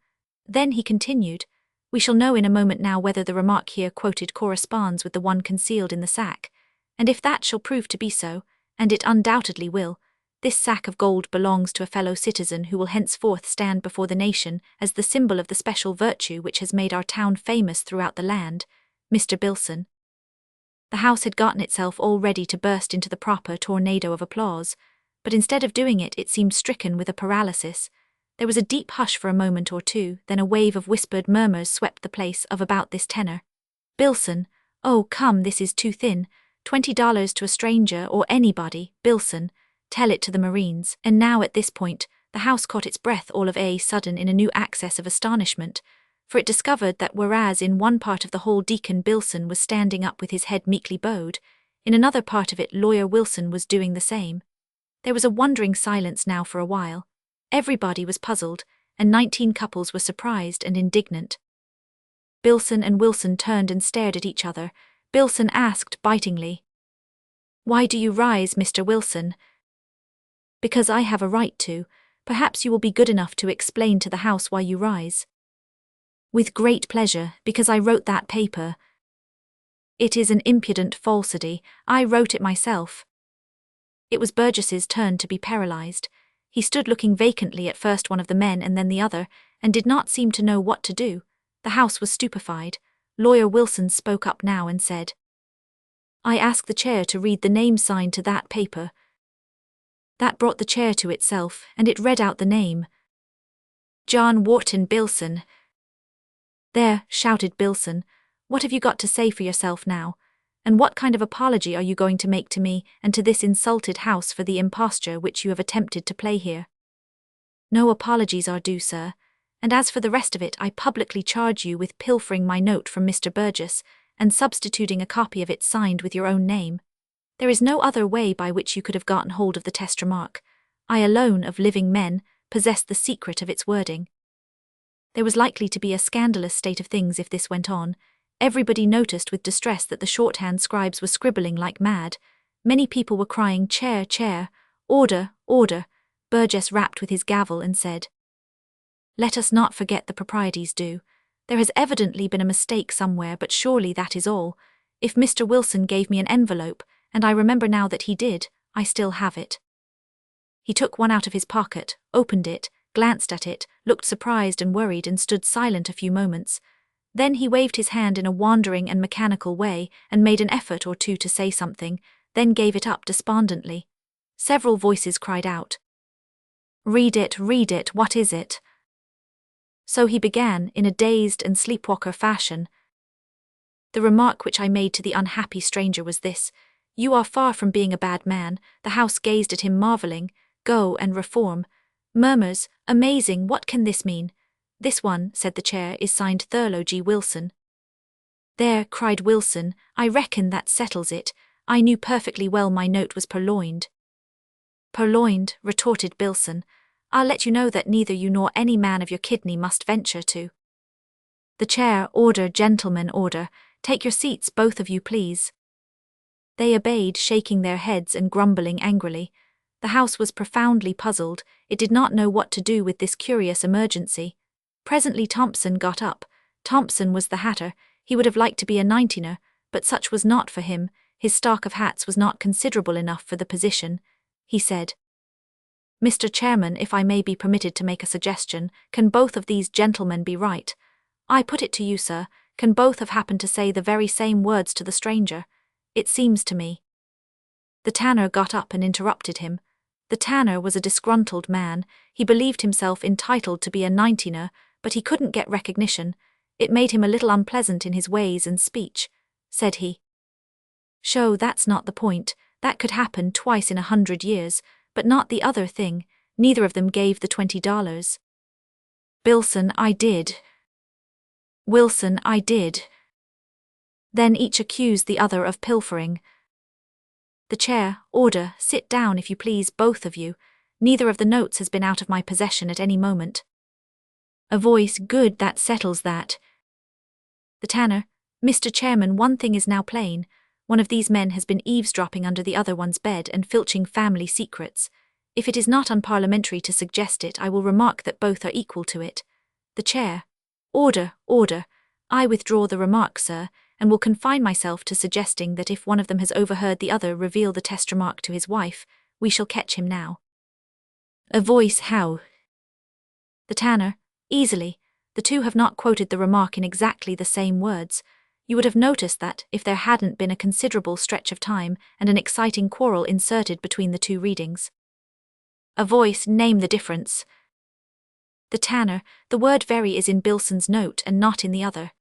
Then he continued, "We shall know in a moment now whether the remark here quoted corresponds with the one concealed in the sack, and if that shall prove to be so, and it undoubtedly will, this sack of gold belongs to a fellow citizen who will henceforth stand before the nation as the symbol of the special virtue which has made our town famous throughout the land, Mr. Bilson." The house had gotten itself all ready to burst into the proper tornado of applause, but instead of doing it, it seemed stricken with a paralysis. There was a deep hush for a moment or two, then a wave of whispered murmurs swept the place of about this tenor. "Bilson, oh come, this is too thin. $20 to a stranger or anybody, Bilson. Tell it to the Marines." And now at this point, the house caught its breath all of a sudden in a new access of astonishment, for it discovered that whereas in one part of the hall Deacon Bilson was standing up with his head meekly bowed, in another part of it Lawyer Wilson was doing the same. There was a wondering silence now for a while. Everybody was puzzled, and 19 couples were surprised and indignant. Bilson and Wilson turned and stared at each other. Bilson asked bitingly, "Why do you rise, Mr. Wilson?" "Because I have a right to. Perhaps you will be good enough to explain to the house why you rise." "With great pleasure, because I wrote that paper." "It is an impudent falsity. I wrote it myself." It was Burgess's turn to be paralyzed. He stood looking vacantly at first one of the men and then the other, and did not seem to know what to do. The house was stupefied. Lawyer Wilson spoke up now and said, "I ask the chair to read the name signed to that paper." That brought the chair to itself, and it read out the name. "John Wharton Bilson." "There," shouted Bilson, "what have you got to say for yourself now? And what kind of apology are you going to make to me and to this insulted house for the imposture which you have attempted to play here?" "No apologies are due, sir. And as for the rest of it, I publicly charge you with pilfering my note from Mr. Burgess and substituting a copy of it signed with your own name. There is no other way by which you could have gotten hold of the test remark. I alone, of living men, possess the secret of its wording." There was likely to be a scandalous state of things if this went on. Everybody noticed with distress that the shorthand scribes were scribbling like mad. Many people were crying, "Chair, chair, order, order." Burgess rapped with his gavel and said, "Let us not forget the proprieties due. There has evidently been a mistake somewhere, but surely that is all. If Mr. Wilson gave me an envelope, and I remember now that he did, I still have it." He took one out of his pocket, opened it, glanced at it, looked surprised and worried and stood silent a few moments. Then he waved his hand in a wandering and mechanical way and made an effort or two to say something, then gave it up despondently. Several voices cried out, read it, what is it?" So he began, in a dazed and sleepwalker fashion. "The remark which I made to the unhappy stranger was this: you are far from being a bad man." The house gazed at him marveling. "Go and reform." Murmurs, "Amazing, what can this mean?" "This one," said the chair, "is signed Thurlow G. Wilson." "There," cried Wilson, "I reckon that settles it. I knew perfectly well my note was purloined." "Purloined," retorted Bilson. "I'll let you know that neither you nor any man of your kidney must venture to." "The chair, order, gentlemen, order. Take your seats, both of you, please." They obeyed, shaking their heads and grumbling angrily. The house was profoundly puzzled. It did not know what to do with this curious emergency. Presently Thompson got up. Thompson was the hatter. He would have liked to be a 19er, but such was not for him. His stock of hats was not considerable enough for the position. He said, "Mr. Chairman, if I may be permitted to make a suggestion, can both of these gentlemen be right? I put it to you, sir, can both have happened to say the very same words to the stranger? It seems to me." The tanner got up and interrupted him. The tanner was a disgruntled man. He believed himself entitled to be a 19er, but he couldn't get recognition. It made him a little unpleasant in his ways and speech. Said he, "Sho, that's not the point. That could happen twice in 100 years, but not the other thing. Neither of them gave the $20. Bilson, I did. Wilson, I did. Then each accused the other of pilfering. The chair, order, sit down if you please, both of you. Neither of the notes has been out of my possession at any moment. A voice, good, that settles that. The tanner, Mr. Chairman, one thing is now plain. One of these men has been eavesdropping under the other one's bed and filching family secrets. If it is not unparliamentary to suggest it, I will remark that both are equal to it. The chair, order, order. I withdraw the remark, sir, and will confine myself to suggesting that if one of them has overheard the other reveal the test remark to his wife, we shall catch him now. A voice, how? The tanner, easily. The two have not quoted the remark in exactly the same words. You would have noticed that, if there hadn't been a considerable stretch of time and an exciting quarrel inserted between the two readings. A voice, name the difference. The tanner, the word very is in Bilson's note and not in the other.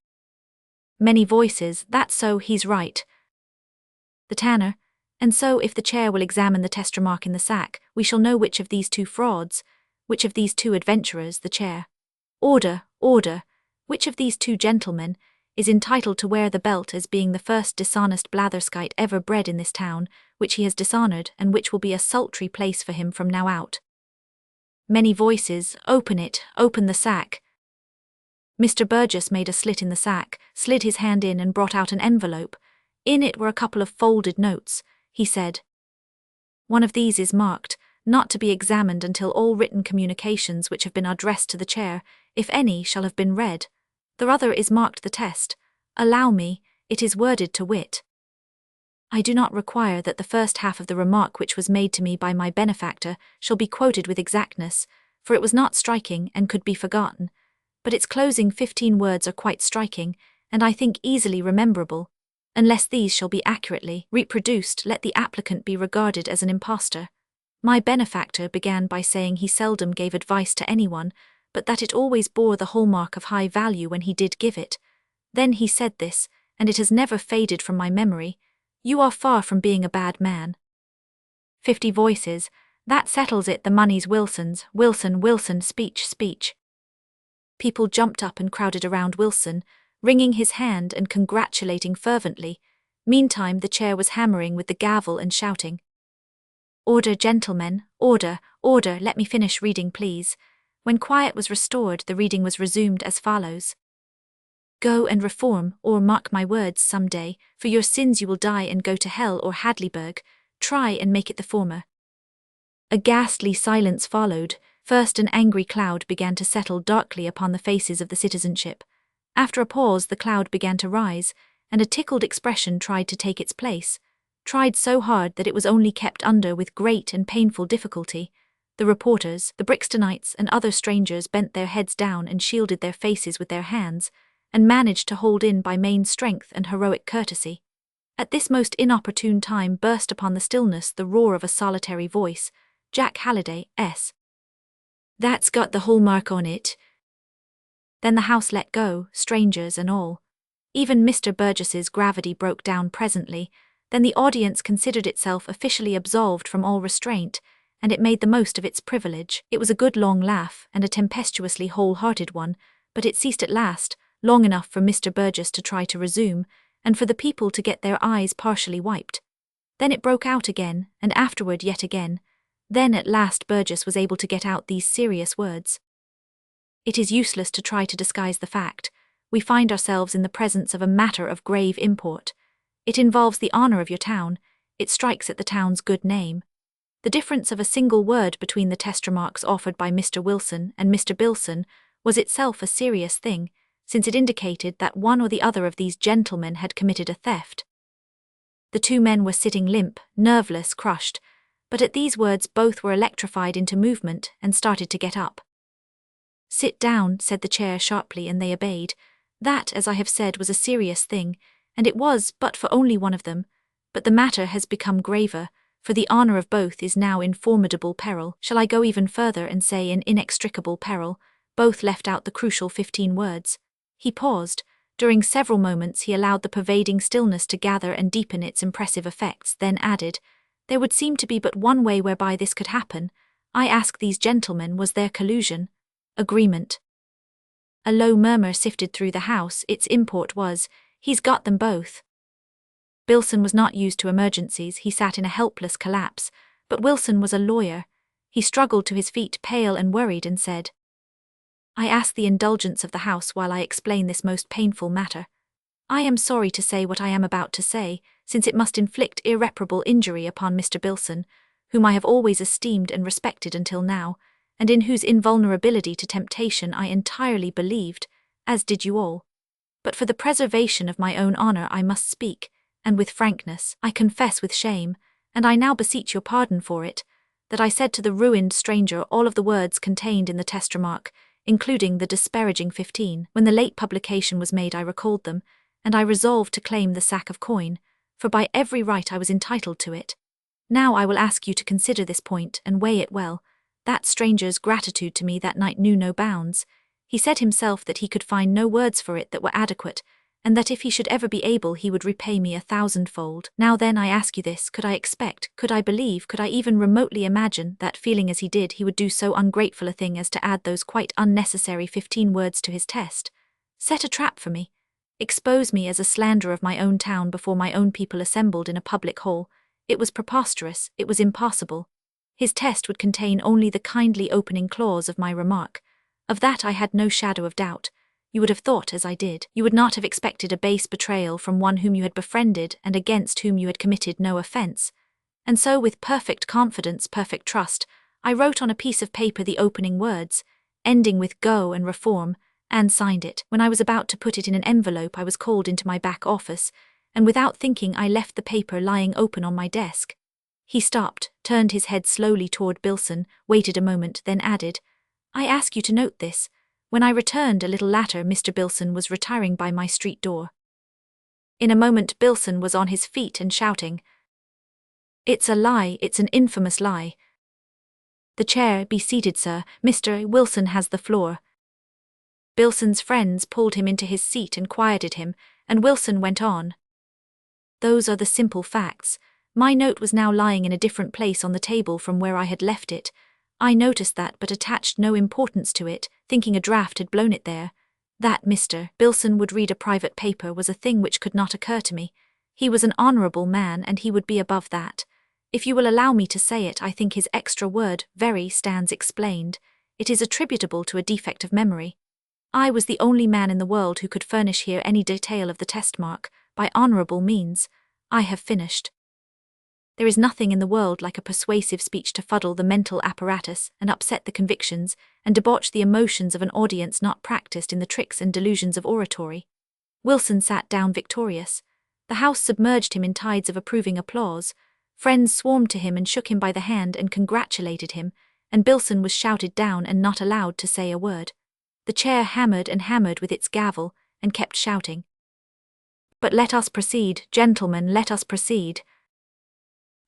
Many voices, that's so, he's right. The tanner, and so if the chair will examine the test remark in the sack, we shall know which of these two frauds, which of these two adventurers, the chair. Order, order, which of these two gentlemen is entitled to wear the belt as being the first dishonest blatherskite ever bred in this town, which he has dishonoured and which will be a sultry place for him from now out. Many voices, open it, open the sack. Mr. Burgess made a slit in the sack, slid his hand in and brought out an envelope. In it were a couple of folded notes. He said, "One of these is marked, not to be examined until all written communications which have been addressed to the chair, if any, shall have been read. The other is marked the test. Allow me, it is worded to wit. I do not require that the first half of the remark which was made to me by my benefactor shall be quoted with exactness, for it was not striking and could be forgotten, but its closing 15 words are quite striking, and I think easily rememberable. Unless these shall be accurately reproduced, let the applicant be regarded as an impostor. My benefactor began by saying he seldom gave advice to anyone, but that it always bore the hallmark of high value when he did give it. Then he said this, and it has never faded from my memory: you are far from being a bad man." 50 voices, that settles it, the money's Wilson's, Wilson, Wilson, speech, speech. People jumped up and crowded around Wilson, wringing his hand and congratulating fervently. Meantime the chair was hammering with the gavel and shouting, "Order, gentlemen, order, order, let me finish reading, please." When quiet was restored, the reading was resumed as follows. "Go and reform, or mark my words some day, for your sins you will die and go to hell or Hadleyburg. Try and make it the former." A ghastly silence followed. First an angry cloud began to settle darkly upon the faces of the citizenship. After a pause the cloud began to rise, and a tickled expression tried to take its place, tried so hard that it was only kept under with great and painful difficulty. The reporters, the Brixtonites, and other strangers bent their heads down and shielded their faces with their hands, and managed to hold in by main strength and heroic courtesy. At this most inopportune time burst upon the stillness the roar of a solitary voice, Jack Halliday, S. "That's got the hallmark on it." Then the house let go, strangers and all. Even Mr. Burgess's gravity broke down presently. Then the audience considered itself officially absolved from all restraint, and it made the most of its privilege. It was a good long laugh, and a tempestuously whole-hearted one, but it ceased at last, long enough for Mr. Burgess to try to resume, and for the people to get their eyes partially wiped. Then it broke out again, and afterward yet again. Then at last Burgess was able to get out these serious words. It is useless to try to disguise the fact. We find ourselves in the presence of a matter of grave import. It involves the honor of your town. It strikes at the town's good name. The difference of a single word between the test remarks offered by Mr. Wilson and Mr. Bilson was itself a serious thing, since it indicated that one or the other of these gentlemen had committed a theft. The two men were sitting limp, nerveless, crushed, but at these words both were electrified into movement and started to get up. "Sit down," said the chair sharply, and they obeyed. That, as I have said, was a serious thing, and it was but for only one of them. But the matter has become graver, for the honor of both is now in formidable peril. Shall I go even further and say in inextricable peril? Both left out the crucial 15 words. He paused. During several moments he allowed the pervading stillness to gather and deepen its impressive effects, then added, "There would seem to be but one way whereby this could happen. I ask these gentlemen, was there collusion? Agreement?" A low murmur sifted through the house. Its import was, "He's got them both." Bilson was not used to emergencies. He sat in a helpless collapse, but Wilson was a lawyer. He struggled to his feet, pale and worried, and said, "I ask the indulgence of the House while I explain this most painful matter. I am sorry to say what I am about to say, since it must inflict irreparable injury upon Mr. Bilson, whom I have always esteemed and respected until now, and in whose invulnerability to temptation I entirely believed, as did you all. But for the preservation of my own honor I must speak, and with frankness. I confess with shame, and I now beseech your pardon for it, that I said to the ruined stranger all of the words contained in the test remark, including the disparaging 15. When the late publication was made I recalled them, and I resolved to claim the sack of coin, for by every right I was entitled to it. Now I will ask you to consider this point and weigh it well. That stranger's gratitude to me that night knew no bounds. He said himself that he could find no words for it that were adequate, and that if he should ever be able he would repay me 1,000-fold. Now then I ask you this, could I expect, could I believe, could I even remotely imagine that, feeling as he did, he would do so ungrateful a thing as to add those quite unnecessary 15 words to his test? Set a trap for me? Expose me as a slanderer of my own town before my own people assembled in a public hall? It was preposterous, it was impossible. His test would contain only the kindly opening clause of my remark. Of that I had no shadow of doubt. You would have thought as I did. You would not have expected a base betrayal from one whom you had befriended and against whom you had committed no offence. And so, with perfect confidence, perfect trust, I wrote on a piece of paper the opening words, ending with "Go and reform," and signed it. When I was about to put it in an envelope I was called into my back office, and without thinking I left the paper lying open on my desk. He stopped, turned his head slowly toward Bilson, waited a moment, then added, "I ask you to note this. When I returned a little later, Mr. Bilson was retiring by my street door." In a moment Bilson was on his feet and shouting, "It's a lie, it's an infamous lie." "The chair, be seated, sir. Mr. Wilson has the floor." Bilson's friends pulled him into his seat and quieted him, and Wilson went on. "Those are the simple facts. My note was now lying in a different place on the table from where I had left it. I noticed that but attached no importance to it, thinking a draught had blown it there. That Mr. Bilson would read a private paper was a thing which could not occur to me. He was an honourable man and he would be above that. If you will allow me to say it, I think his extra word, very, stands explained. It is attributable to a defect of memory. I was the only man in the world who could furnish here any detail of the test mark, by honourable means. I have finished. There is nothing in the world like a persuasive speech to fuddle the mental apparatus and upset the convictions and debauch the emotions of an audience not practiced in the tricks and delusions of oratory. Wilson sat down victorious. The house submerged him in tides of approving applause. Friends swarmed to him and shook him by the hand and congratulated him, and Bilson was shouted down and not allowed to say a word. The chair hammered and hammered with its gavel and kept shouting. "But let us proceed, gentlemen, let us proceed."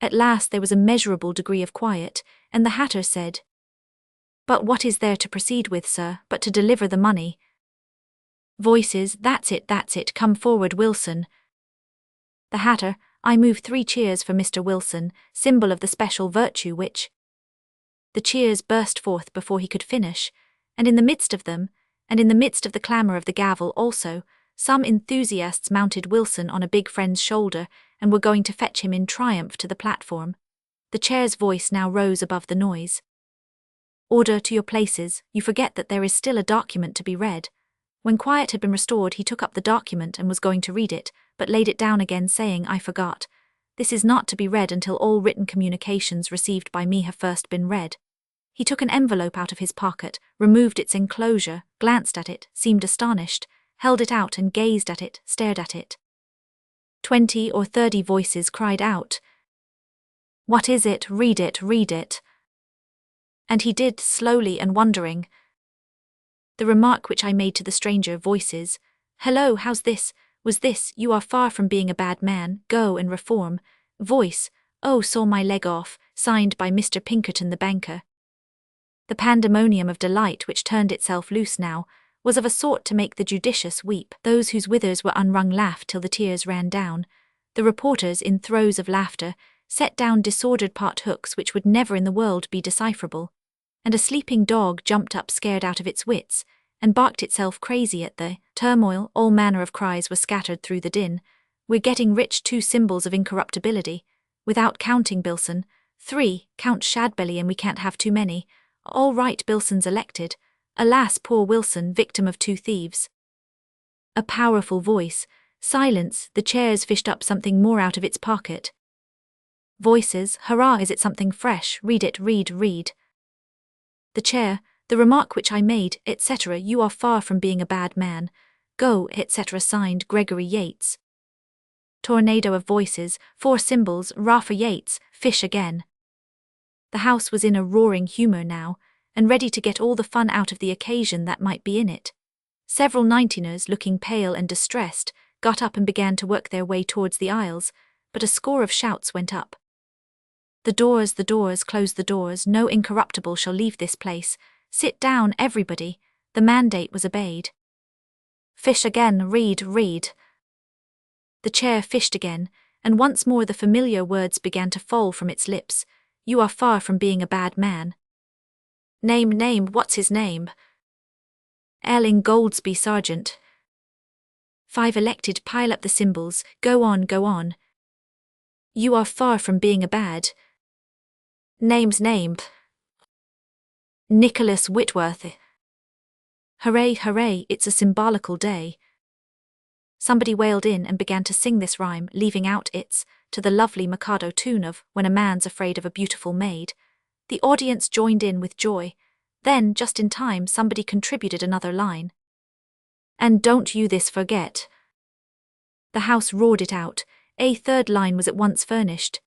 At last there was a measurable degree of quiet, and the hatter said, "But what is there to proceed with, sir, but to deliver the money?" Voices, that's it, come forward, Wilson." The hatter, "I move 3 cheers for Mr. Wilson, symbol of the special virtue which—" The cheers burst forth before he could finish, and in the midst of them, and in the midst of the clamour of the gavel also, some enthusiasts mounted Wilson on a big friend's shoulder and were going to fetch him in triumph to the platform. The chair's voice now rose above the noise. "Order to your places, you forget that there is still a document to be read." When quiet had been restored, he took up the document and was going to read it, but laid it down again, saying, "I forgot. This is not to be read until all written communications received by me have first been read." He took an envelope out of his pocket, removed its enclosure, glanced at it, seemed astonished, held it out and gazed at it, stared at it. 20 or 30 voices cried out, "What is it? Read it, read it." And he did, slowly and wondering. The remark which I made to the stranger, voices, "Hello, how's this?" was this, "You are far from being a bad man, go and reform." Voice, "Oh, saw my leg off," signed by Mr. Pinkerton the banker. The pandemonium of delight which turned itself loose now was of a sort to make the judicious weep. Those whose withers were unwrung laughed till the tears ran down. The reporters, in throes of laughter, set down disordered pot-hooks which would never in the world be decipherable, and a sleeping dog jumped up scared out of its wits, and barked itself crazy at the turmoil. All manner of cries were scattered through the din. "We're getting rich, 2 symbols of incorruptibility. Without counting Bilson. 3, count Shadbelly and we can't have too many. All right, Bilson's elected. Alas, poor Wilson, victim of 2 thieves." A powerful voice, "Silence," the chair's fished up something more out of its pocket. Voices, "Hurrah, is it something fresh? Read it, read, read." The chair, "The remark which I made, etc. You are far from being a bad man. Go, etc. Signed, Gregory Yates." Tornado of voices, 4 symbols, Rafa Yates, fish again. The house was in a roaring humour now, and ready to get all the fun out of the occasion that might be in it. Several 19ers, looking pale and distressed, got up and began to work their way towards the aisles, but a score of shouts went up. The doors, close the doors, no incorruptible shall leave this place. Sit down, everybody." The mandate was obeyed. "Fish again, read, read." The chair fished again, and once more the familiar words began to fall from its lips. "You are far from being a bad man." Name, what's his name?" "L. Ingoldsby Sergeant." 5 elected, pile up the symbols, go on, go on." "You are far from being a bad." Name. "Nicholas Whitworth." "Hooray, hooray, it's a symbolical day." Somebody wailed in and began to sing this rhyme, leaving out its, to the lovely Mikado tune of "When a Man's Afraid of a Beautiful Maid." The audience joined in with joy. Then, just in time, somebody contributed another line. "And don't you this forget." The house roared it out. A 3rd line was at once furnished.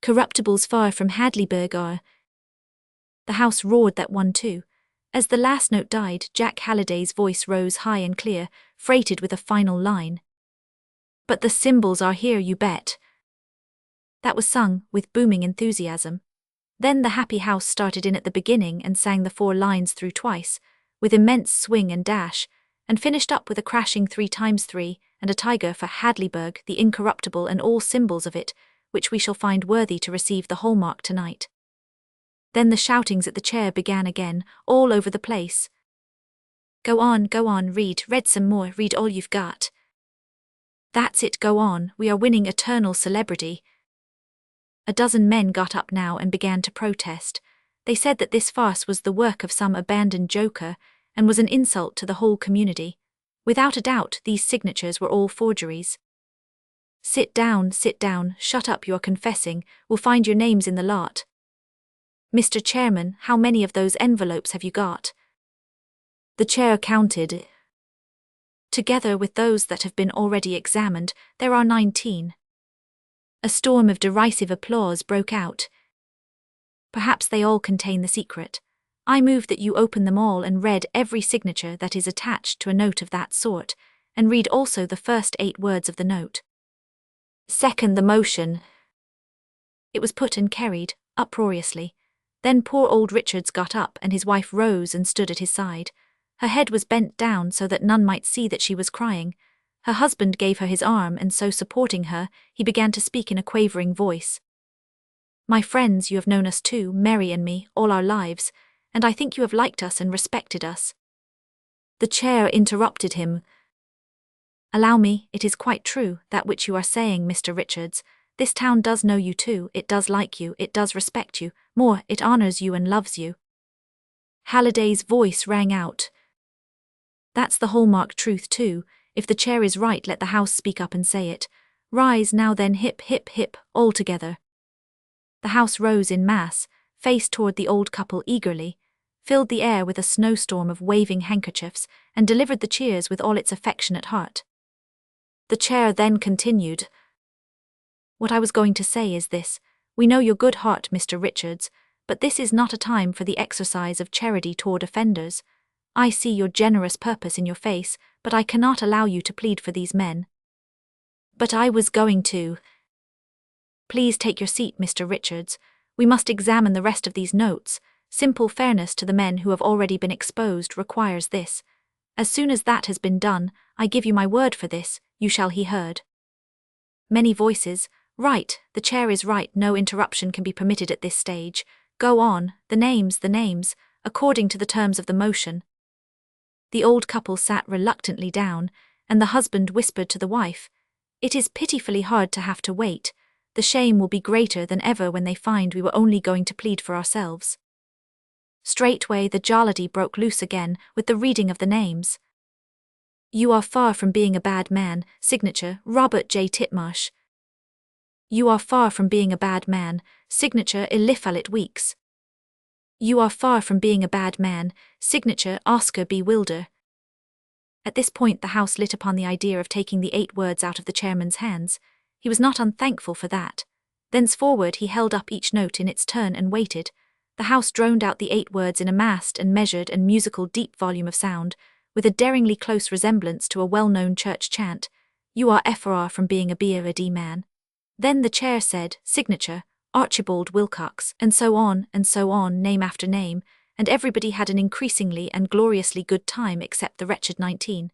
"Corruptibles far from Hadleyburg are." The house roared that one too. As the last note died, Jack Halliday's voice rose high and clear, freighted with a final line. "But the symbols are here, you bet." That was sung, with booming enthusiasm. Then the happy house started in at the beginning and sang the 4 lines through twice, with immense swing and dash, and finished up with a crashing 3 times 3, and a tiger for Hadleyburg, the incorruptible and all symbols of it, which we shall find worthy to receive the hallmark tonight. Then the shoutings at the chair began again, all over the place. Go on, read some more, read all you've got." "That's it, go on, we are winning eternal celebrity." A dozen men got up now and began to protest. They said that this farce was the work of some abandoned joker, and was an insult to the whole community. Without a doubt, these signatures were all forgeries. Sit down, shut up, you're confessing, we'll find your names in the lot." "Mr. Chairman, how many of those envelopes have you got?" The chair counted. "Together with those that have been already examined, there are 19. A storm of derisive applause broke out. "Perhaps they all contain the secret. I move that you open them all and read every signature that is attached to a note of that sort, and read also the first 8 words of the note." "Second the motion." It was put and carried, uproariously. Then poor old Richards got up and his wife rose and stood at his side. Her head was bent down so that none might see that she was crying. Her husband gave her his arm, and so supporting her, he began to speak in a quavering voice. "My friends, you have known us too, Mary and me, all our lives, and I think you have liked us and respected us. The chair interrupted him. Allow me, it is quite true, that which you are saying, Mr. Richards. This town does know you too, it does like you, it does respect you, more, it honors you and loves you. Halliday's voice rang out. That's the hallmark truth too. If the chair is right, let the house speak up and say it. Rise now then, hip hip hip, all together. The house rose in mass, faced toward the old couple eagerly, filled the air with a snowstorm of waving handkerchiefs, and delivered the cheers with all its affectionate heart. The chair then continued. What I was going to say is this. We know your good heart, Mr. Richards, but this is not a time for the exercise of charity toward offenders. I see your generous purpose in your face, but I cannot allow you to plead for these men. But I was going to. Please take your seat, Mr. Richards. We must examine the rest of these notes. Simple fairness to the men who have already been exposed requires this. As soon as that has been done, I give you my word for this, you shall be heard. Many voices. Right, the chair is right, no interruption can be permitted at this stage. Go on, the names, according to the terms of the motion. The old couple sat reluctantly down, and the husband whispered to the wife, It is pitifully hard to have to wait. The shame will be greater than ever when they find we were only going to plead for ourselves. Straightway the jollity broke loose again with the reading of the names. You are far from being a bad man, signature, Robert J. Titmarsh. You are far from being a bad man, signature, Eliphalet Weeks. You are far from being a bad man, signature, Oscar B. Wilder. At this point the house lit upon the idea of taking the 8 words out of the chairman's hands. He was not unthankful for that. Thenceforward he held up each note in its turn and waited. The house droned out the 8 words in a massed and measured and musical deep volume of sound, with a daringly close resemblance to a well-known church chant, You are far from being a B.A.D. man. Then the chair said, Signature, Archibald Wilcox, and so on, name after name, and everybody had an increasingly and gloriously good time except the wretched 19.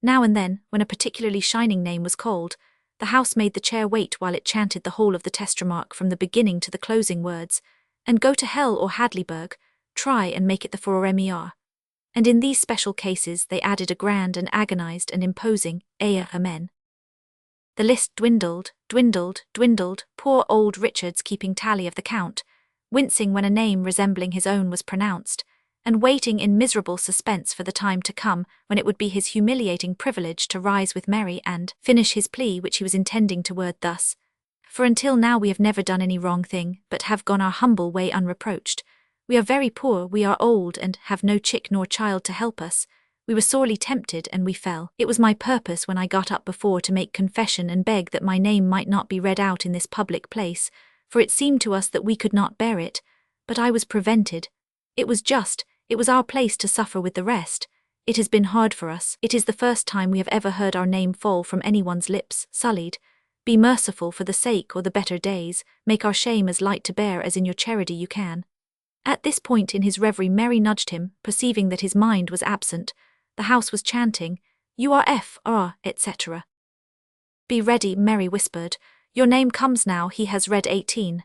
Now and then, when a particularly shining name was called, the house made the chair wait while it chanted the whole of the test remark from the beginning to the closing words, and go to hell or Hadleyburg, try and make it the Foremer. And in these special cases they added a grand and agonized and imposing, Amen. The list dwindled, poor old Richards keeping tally of the count, wincing when a name resembling his own was pronounced, and waiting in miserable suspense for the time to come when it would be his humiliating privilege to rise with Mary and finish his plea, which he was intending to word thus. For until now we have never done any wrong thing, but have gone our humble way unreproached. We are very poor, we are old, and have no chick nor child to help us. We were sorely tempted, and we fell. It was my purpose when I got up before to make confession and beg that my name might not be read out in this public place, for it seemed to us that we could not bear it, but I was prevented. It was just, it was our place to suffer with the rest. It has been hard for us. It is the first time we have ever heard our name fall from anyone's lips, sullied. Be merciful for the sake or the better days, make our shame as light to bear as in your charity you can. At this point in his reverie Mary nudged him, perceiving that his mind was absent. The house was chanting, You are F.R., etc. Be ready, Mary whispered. Your name comes now, he has read 18.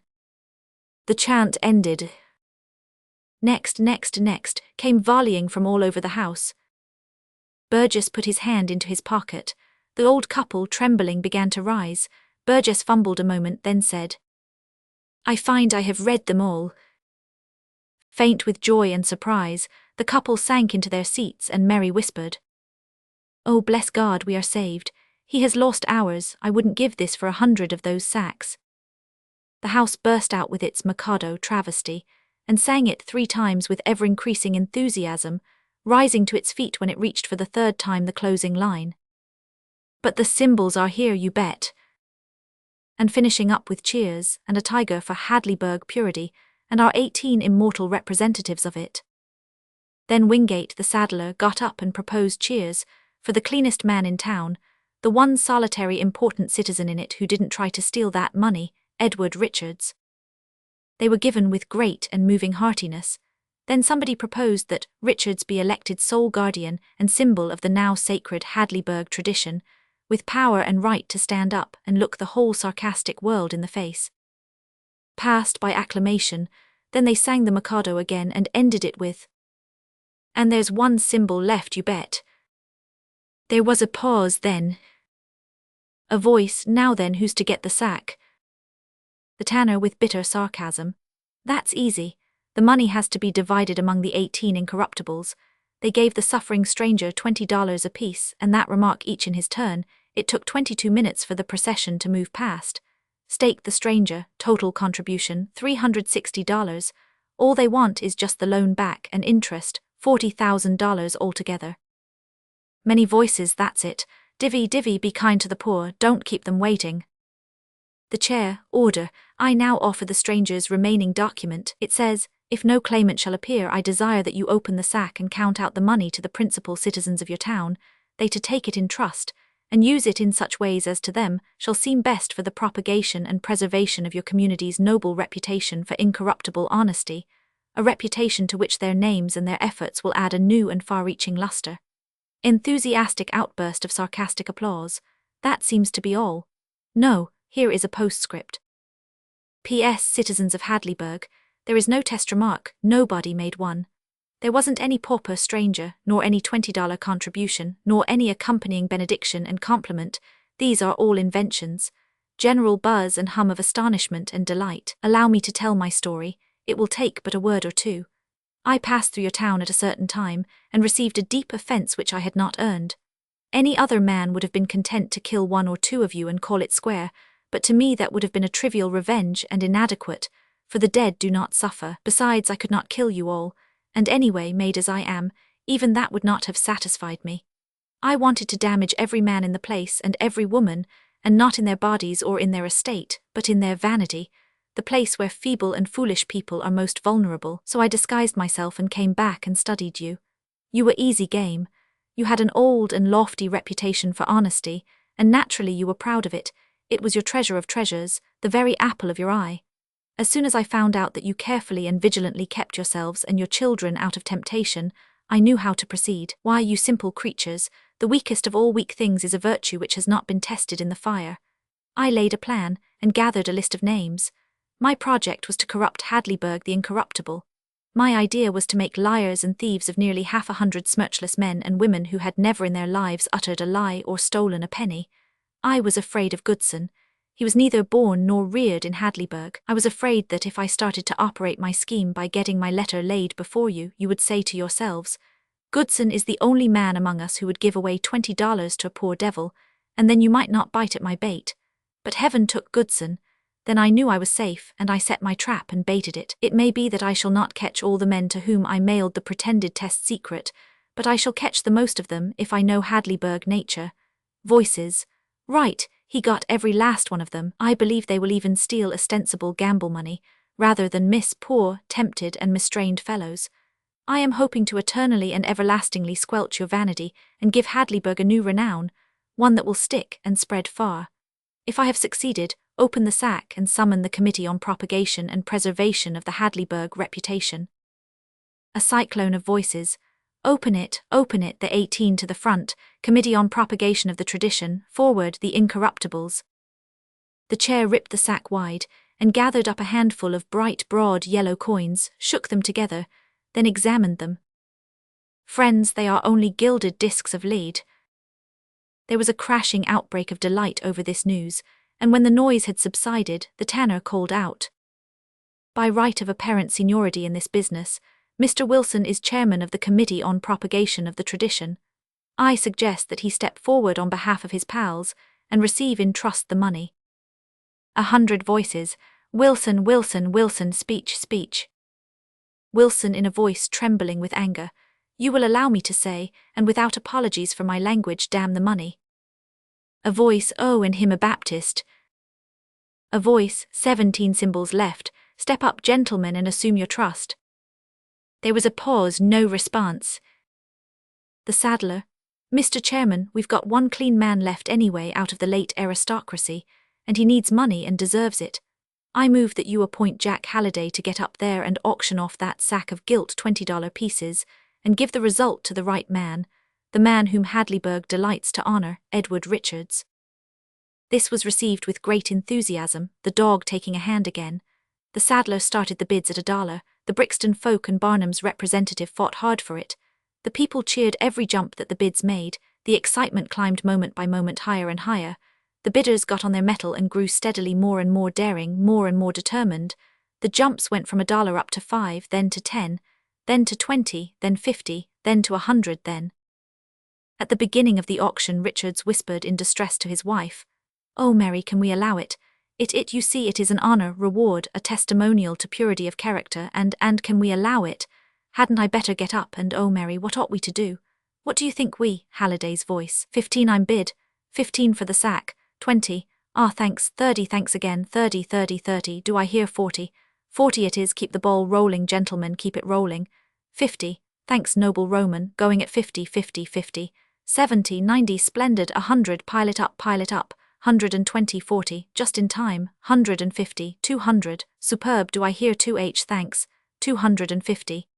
The chant ended. Next, came volleying from all over the house. Burgess put his hand into his pocket. The old couple, trembling, began to rise. Burgess fumbled a moment, then said, I find I have read them all. Faint with joy and surprise, the couple sank into their seats and Mary whispered, Oh, bless God, we are saved. He has lost ours. I wouldn't give this for 100 of those sacks. The house burst out with its Mikado travesty, and sang it 3 times with ever-increasing enthusiasm, rising to its feet when it reached for the 3rd time the closing line. But the symbols are here, you bet. And finishing up with cheers and a tiger for Hadleyburg purity, and our 18 immortal representatives of it. Then Wingate the saddler got up and proposed cheers for the cleanest man in town, the one solitary important citizen in it who didn't try to steal that money, Edward Richards. They were given with great and moving heartiness. Then somebody proposed that Richards be elected sole guardian and symbol of the now sacred Hadleyburg tradition, with power and right to stand up and look the whole sarcastic world in the face. Passed by acclamation, then they sang the Mikado again and ended it with, And there's one symbol left, you bet. There was a pause then. A voice, now then, who's to get the sack? The tanner with bitter sarcasm. That's easy. The money has to be divided among the 18 incorruptibles. They gave the suffering stranger $20 apiece, and that remark each in his turn. It took 22 minutes for the procession to move past. Stake the stranger, total contribution, $360. All they want is just the loan back and interest, $40,000 altogether. Many voices, that's it. Divvy, divvy, be kind to the poor, don't keep them waiting. The chair, order. I now offer the stranger's remaining document. It says, if no claimant shall appear, I desire that you open the sack and count out the money to the principal citizens of your town, they to take it in trust, and use it in such ways as to them shall seem best for the propagation and preservation of your community's noble reputation for incorruptible honesty, a reputation to which their names and their efforts will add a new and far-reaching luster. Enthusiastic outburst of sarcastic applause. That seems to be all. No, here is a postscript. P.S. Citizens of Hadleyburg, there is no test remark, nobody made one. There wasn't any pauper stranger, nor any $20 contribution, nor any accompanying benediction and compliment. These are all inventions. General buzz and hum of astonishment and delight. Allow me to tell my story. It will take but a word or two. I passed through your town at a certain time, and received a deep offence which I had not earned. Any other man would have been content to kill one or two of you and call it square, but to me that would have been a trivial revenge and inadequate, for the dead do not suffer. Besides, I could not kill you all, and anyway, made as I am, even that would not have satisfied me. I wanted to damage every man in the place and every woman, and not in their bodies or in their estate, but in their vanity, the place where feeble and foolish people are most vulnerable. So I disguised myself and came back and studied you. You were easy game. You had an old and lofty reputation for honesty, and naturally you were proud of it. It was your treasure of treasures, the very apple of your eye. As soon as I found out that you carefully and vigilantly kept yourselves and your children out of temptation, I knew how to proceed. Why, you simple creatures, the weakest of all weak things is a virtue which has not been tested in the fire. I laid a plan, and gathered a list of names. My project was to corrupt Hadleyburg the incorruptible. My idea was to make liars and thieves of nearly 100 smirchless men and women who had never in their lives uttered a lie or stolen a penny. I was afraid of Goodson. He was neither born nor reared in Hadleyburg. I was afraid that if I started to operate my scheme by getting my letter laid before you, you would say to yourselves, Goodson is the only man among us who would give away $20 to a poor devil, and then you might not bite at my bait. But heaven took Goodson. Then I knew I was safe, and I set my trap and baited it. It may be that I shall not catch all the men to whom I mailed the pretended test secret, but I shall catch the most of them if I know Hadleyburg nature. Voices. Right, he got every last one of them. I believe they will even steal ostensible gamble money, rather than miss poor, tempted and mistrained fellows. I am hoping to eternally and everlastingly squelch your vanity, and give Hadleyburg a new renown, one that will stick and spread far. If I have succeeded, open the sack and summon the Committee on Propagation and Preservation of the Hadleyburg Reputation. A cyclone of voices. Open it, the 18 to the front, Committee on Propagation of the Tradition, forward, the Incorruptibles. The chair ripped the sack wide, and gathered up a handful of bright, broad yellow coins, shook them together, then examined them. Friends, they are only gilded discs of lead. There was a crashing outbreak of delight over this news, and when the noise had subsided, the tanner called out, By right of apparent seniority in this business, Mr. Wilson is chairman of the Committee on Propagation of the Tradition. I suggest that he step forward on behalf of his pals, and receive in trust the money. 100 voices. Wilson, Wilson, Wilson, speech, speech. Wilson in a voice trembling with anger. You will allow me to say, and without apologies for my language, damn the money. A voice, oh, and him a Baptist. A voice, 17 symbols left, step up gentlemen and assume your trust. There was a pause, no response. The saddler, Mr. Chairman, we've got one clean man left anyway out of the late aristocracy, and he needs money and deserves it. I move that you appoint Jack Halliday to get up there and auction off that sack of gilt $20 pieces, and give the result to the right man, the man whom Hadleyburg delights to honor, Edward Richards. This was received with great enthusiasm, the dog taking a hand again. The saddler started the bids at $1. The Brixton folk and Barnum's representative fought hard for it. The people cheered every jump that the bids made, the excitement climbed moment by moment higher and higher. The bidders got on their mettle and grew steadily more and more daring, more and more determined. The jumps went from $1 up to $5, then to $10, then to $20, then $50, then to $100, then. At the beginning of the auction, Richards whispered in distress to his wife, "Oh, Mary, can we allow it? You see, it is an honor, reward, a testimonial to purity of character, and can we allow it? Hadn't I better get up and, oh, Mary, what ought we to do? What do you think we?" Halliday's voice. "15 I'm bid. 15 for the sack. 20. Ah, thanks. 30 thanks again. 30, 30, 30. Do I hear 40? 40 it is. Keep the ball rolling, gentlemen, keep it rolling. 50. Thanks, noble Roman. Going at 50, 50, 50. 70, 90, splendid. 100, pile it up, 120, 40, just in time. 150, 200, superb. Do I hear 2h? Thanks. 250.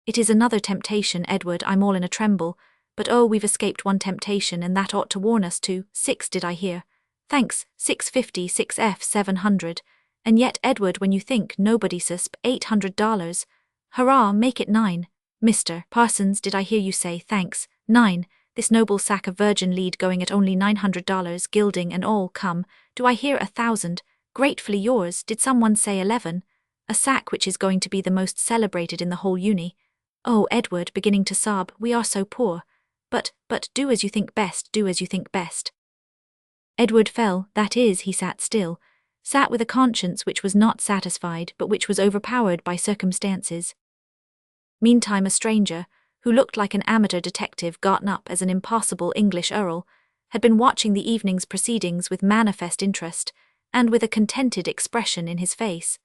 It is another temptation, Edward, I'm all in a tremble, but oh, we've escaped one temptation, and that ought to warn us to. 6 did I hear? Thanks. 650, 6f, 700. And yet, Edward, when you think, nobody susp, $800. Hurrah, make it 9. Mr. Parsons, did I hear you say, thanks, 9, this noble sack of virgin lead going at only $900, gilding and all, come, do I hear 1,000, gratefully yours, did someone say 11, a sack which is going to be the most celebrated in the whole uni. Oh, Edward, beginning to sob, we are so poor, but do as you think best, do as you think best. Edward fell, that is, he sat still, sat with a conscience which was not satisfied but which was overpowered by circumstances. Meantime a stranger, who looked like an amateur detective gotten up as an impossible English earl, had been watching the evening's proceedings with manifest interest, and with a contented expression in his face,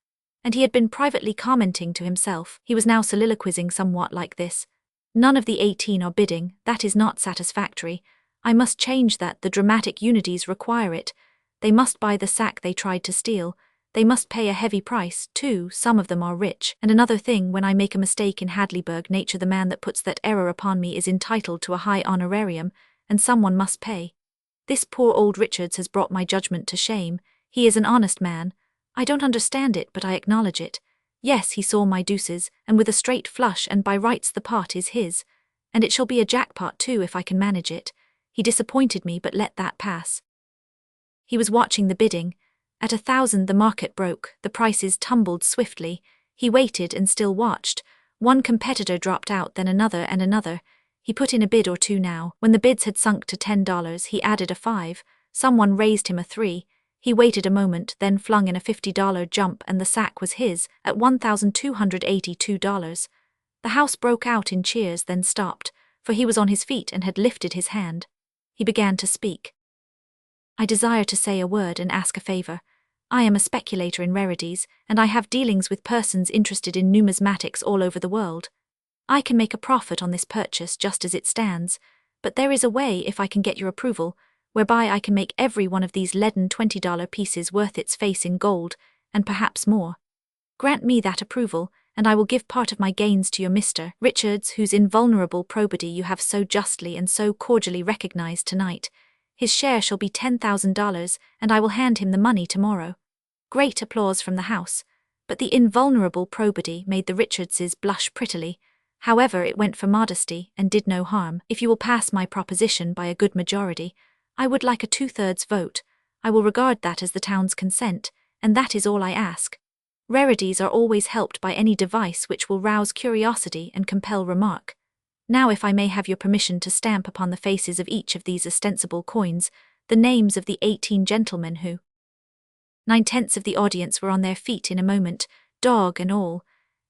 and he had been privately commenting to himself. He was now soliloquizing somewhat like this: "None of the 18 are bidding, that is not satisfactory. I must change that, the dramatic unities require it. They must buy the sack they tried to steal. They must pay a heavy price, too, some of them are rich. And another thing, when I make a mistake in Hadleyburg, nature, the man that puts that error upon me is entitled to a high honorarium, and someone must pay. This poor old Richards has brought my judgment to shame. He is an honest man. I don't understand it, but I acknowledge it. Yes, he saw my deuces, and with a straight flush, and by rights the pot is his. And it shall be a jackpot too if I can manage it. He disappointed me, but let that pass." He was watching the bidding. At 1,000 the market broke, the prices tumbled swiftly. He waited and still watched. One competitor dropped out, then another and another. He put in a bid or two now. When the bids had sunk to $10, he added a 5. Someone raised him a 3. He waited a moment, then flung in a $50 jump, and the sack was his, at $1,282. The house broke out in cheers, then stopped, for he was on his feet and had lifted his hand. He began to speak. "I desire to say a word and ask a favor. I am a speculator in rarities, and I have dealings with persons interested in numismatics all over the world. I can make a profit on this purchase just as it stands, but there is a way, if I can get your approval, whereby I can make every one of these leaden $20 pieces worth its face in gold, and perhaps more. Grant me that approval, and I will give part of my gains to your Mr. Richards, whose invulnerable probity you have so justly and so cordially recognized tonight. His share shall be $10,000, and I will hand him the money tomorrow." Great applause from the house, but the invulnerable probity made the Richardses blush prettily. However, it went for modesty, and did no harm. "If you will pass my proposition by a good majority, I would like a 2/3 vote. I will regard that as the town's consent, and that is all I ask. Rarities are always helped by any device which will rouse curiosity and compel remark. Now, if I may have your permission to stamp upon the faces of each of these ostensible coins the names of the 18 gentlemen who—" 9/10 of the audience were on their feet in a moment, dog and all,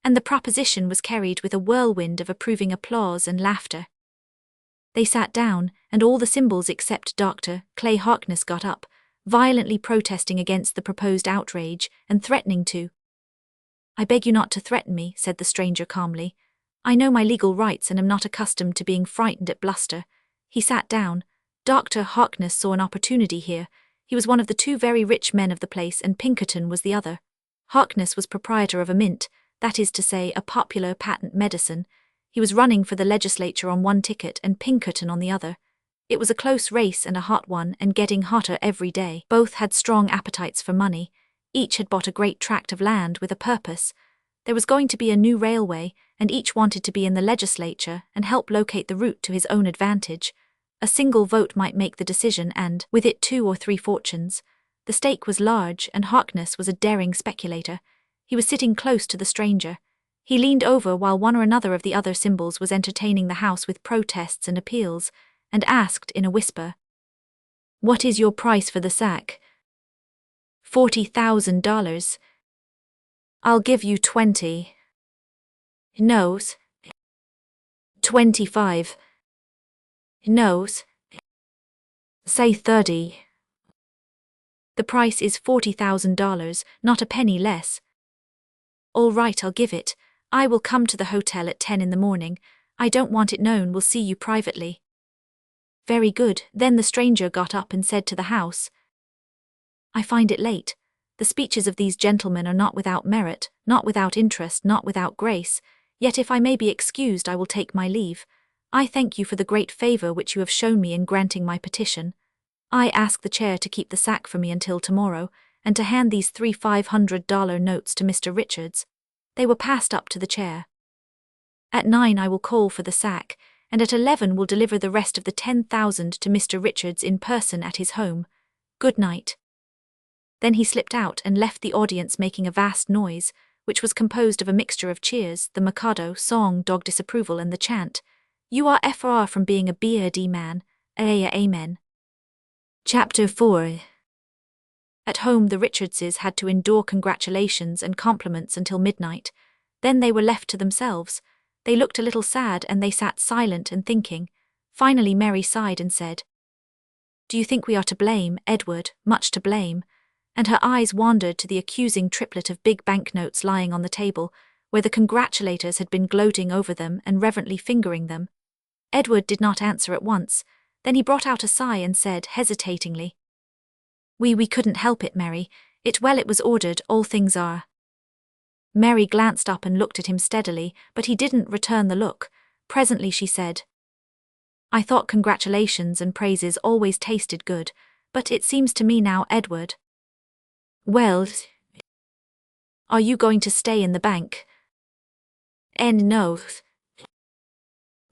and the proposition was carried with a whirlwind of approving applause and laughter. They sat down, and all the symbols except Dr. Clay Harkness got up, violently protesting against the proposed outrage, and threatening to. "I beg you not to threaten me," said the stranger calmly. "I know my legal rights and am not accustomed to being frightened at bluster." He sat down. Dr. Harkness saw an opportunity here. He was one of the 2 very rich men of the place, and Pinkerton was the other. Harkness was proprietor of a mint, that is to say, a popular patent medicine. He was running for the legislature on one ticket and Pinkerton on the other. It was a close race and a hot one, and getting hotter every day. Both had strong appetites for money. Each had bought a great tract of land with a purpose. There was going to be a new railway, and each wanted to be in the legislature and help locate the route to his own advantage. A single vote might make the decision and, with it 2 or 3 fortunes. The stake was large, and Harkness was a daring speculator. He was sitting close to the stranger. He leaned over while one or another of the other symbols was entertaining the house with protests and appeals, and asked in a whisper, "What is your price for the sack?" $40,000. I'll give you 20. No's. 25. No's. Say 30. The price is $40,000, not a penny less. All right, I'll give it. I will come to the hotel at 10 in the morning. I don't want it known, we'll see you privately. Very good. Then the stranger got up and said to the house, I find it late. The speeches of these gentlemen are not without merit, not without interest, not without grace, yet if I may be excused I will take my leave. I thank you for the great favour which you have shown me in granting my petition. I ask the chair to keep the sack for me until tomorrow, and to hand these 3 $500 notes to Mr. Richards. They were passed up to the chair. At 9 I will call for the sack, and at 11 will deliver the rest of the 10,000 to Mr. Richards in person at his home. Good night. Then he slipped out and left the audience making a vast noise, which was composed of a mixture of cheers, the Mikado, song, dog disapproval, and the chant, You are far from being a beardy man, amen. Chapter 4. At home the Richardses had to endure congratulations and compliments until midnight. Then they were left to themselves. They looked a little sad and they sat silent and thinking. Finally Mary sighed and said, Do you think we are to blame, Edward, much to blame? And her eyes wandered to the accusing triplet of big banknotes lying on the table, where the congratulators had been gloating over them and reverently fingering them. Edward did not answer at once. Then he brought out a sigh and said, hesitatingly, We couldn't help it, Mary. It was ordered, all things are. Mary glanced up and looked at him steadily, but he didn't return the look. Presently she said, I thought congratulations and praises always tasted good, but it seems to me now, Edward. Well, are you going to stay in the bank? No.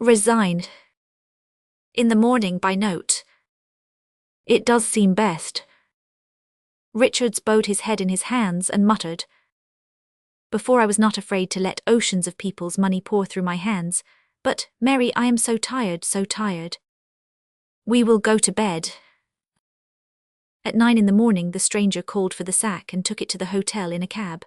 Resigned. In the morning by note. It does seem best. Richards bowed his head in his hands and muttered, Before I was not afraid to let oceans of people's money pour through my hands, but, Mary, I am so tired, so tired. We will go to bed. At 9 in the morning the stranger called for the sack and took it to the hotel in a cab.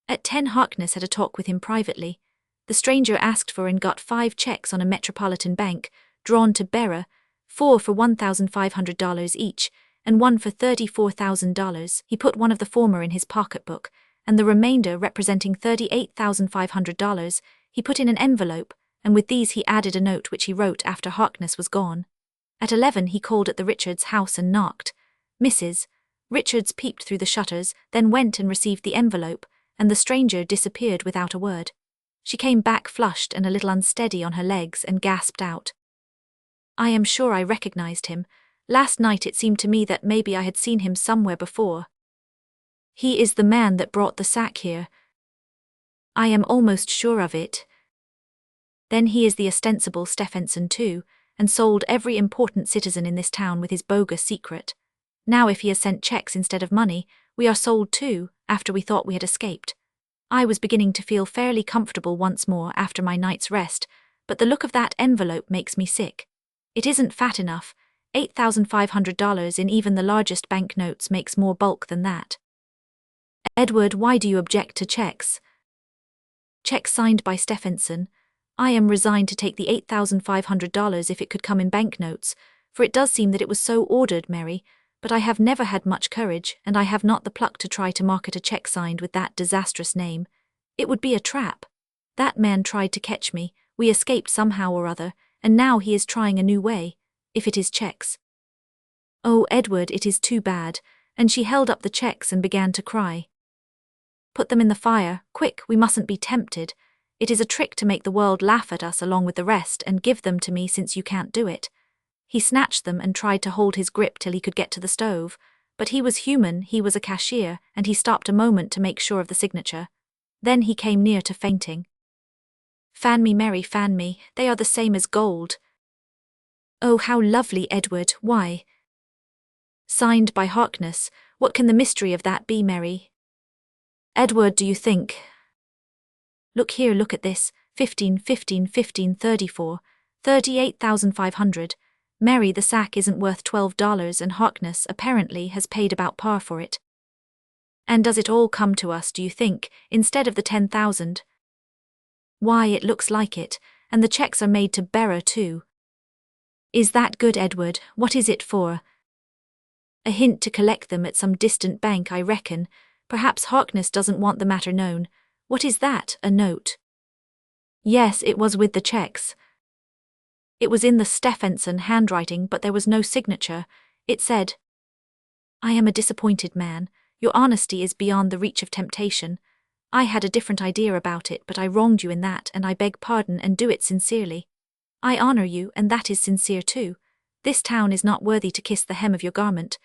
At 10 Harkness had a talk with him privately. The stranger asked for and got 5 checks on a metropolitan bank, drawn to bearer, 4 for $1,500 each, and 1 for $34,000. He put one of the former in his pocketbook, and the remainder, representing $38,500, he put in an envelope, and with these he added a note which he wrote after Harkness was gone. At 11 he called at the Richards' house and knocked. Mrs. Richards peeped through the shutters, then went and received the envelope, and the stranger disappeared without a word. She came back flushed and a little unsteady on her legs and gasped out, I am sure I recognized him. Last night it seemed to me that maybe I had seen him somewhere before. He is the man that brought the sack here. I am almost sure of it. Then he is the ostensible Stephenson too, and sold every important citizen in this town with his bogus secret. Now if he has sent checks instead of money, we are sold too, after we thought we had escaped. I was beginning to feel fairly comfortable once more after my night's rest, but the look of that envelope makes me sick. It isn't fat enough. $8,500 in even the largest banknotes makes more bulk than that. Edward, why do you object to checks? Checks signed by Stephenson. I am resigned to take the $8,500 if it could come in banknotes, for it does seem that it was so ordered, Mary, but I have never had much courage, and I have not the pluck to try to market a check signed with that disastrous name. It would be a trap. That man tried to catch me, we escaped somehow or other, and now he is trying a new way, if it is checks. Oh, Edward, it is too bad, and she held up the checks and began to cry. Put them in the fire, quick, we mustn't be tempted. It is a trick to make the world laugh at us along with the rest, and give them to me since you can't do it. He snatched them and tried to hold his grip till he could get to the stove, but he was human, he was a cashier, and he stopped a moment to make sure of the signature. Then he came near to fainting. "Fan me, Mary, fan me, they are the same as gold." "Oh, how lovely, Edward, why?" "Signed by Harkness, what can the mystery of that be, Mary?" "Edward, do you think—" "Look here, look at this, 15, 15, 15, 34, 38,500. Mary, the sack isn't worth $12 and Harkness apparently has paid about par for it. And does it all come to us, do you think, instead of the 10,000? Why, it looks like it, and the checks are made to bearer too." "Is that good, Edward? What is it for?" "A hint to collect them at some distant bank, I reckon. Perhaps Harkness doesn't want the matter known. What is that, a note?" "Yes, it was with the checks. It was in the Stephenson handwriting, but there was no signature. It said, 'I am a disappointed man. Your honesty is beyond the reach of temptation. I had a different idea about it, but I wronged you in that, and I beg pardon and do it sincerely. I honor you, and that is sincere too. This town is not worthy to kiss the hem of your garment.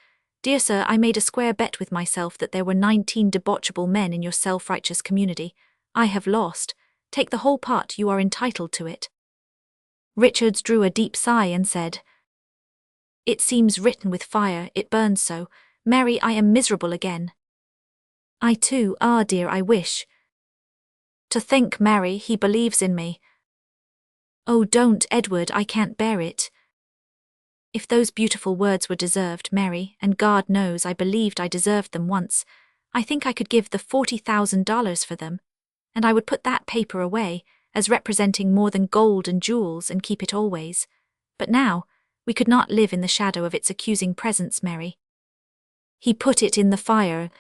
Dear sir, I made a square bet with myself that there were 19 debauchable men in your self-righteous community. I have lost. Take the whole pot, you are entitled to it.'" Richards drew a deep sigh and said, "It seems written with fire, it burns so. Mary, I am miserable again." "I too, ah dear, I wish. To think, Mary, he believes in me." "Oh, don't, Edward, I can't bear it." "If those beautiful words were deserved, Mary, and God knows I believed I deserved them once, I think I could give the $40,000 for them, and I would put that paper away, as representing more than gold and jewels, and keep it always. But now, we could not live in the shadow of its accusing presence, Mary." He put it in the fire.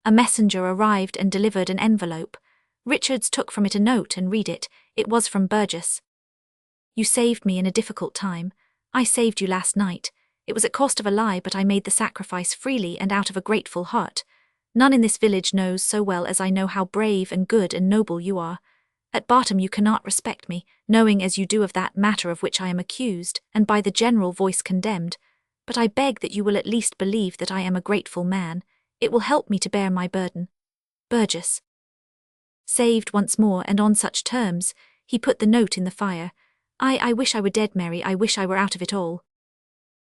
A messenger arrived and delivered an envelope. Richards took from it a note and read it. It was from Burgess. "You saved me in a difficult time. I saved you last night. It was at cost of a lie, but I made the sacrifice freely and out of a grateful heart. None in this village knows so well as I know how brave and good and noble you are. At bottom you cannot respect me, knowing as you do of that matter of which I am accused, and by the general voice condemned. But I beg that you will at least believe that I am a grateful man. It will help me to bear my burden. Burgess." Saved once more, and on such terms, he put the note in the fire. I wish I were dead, Mary, I wish I were out of it all."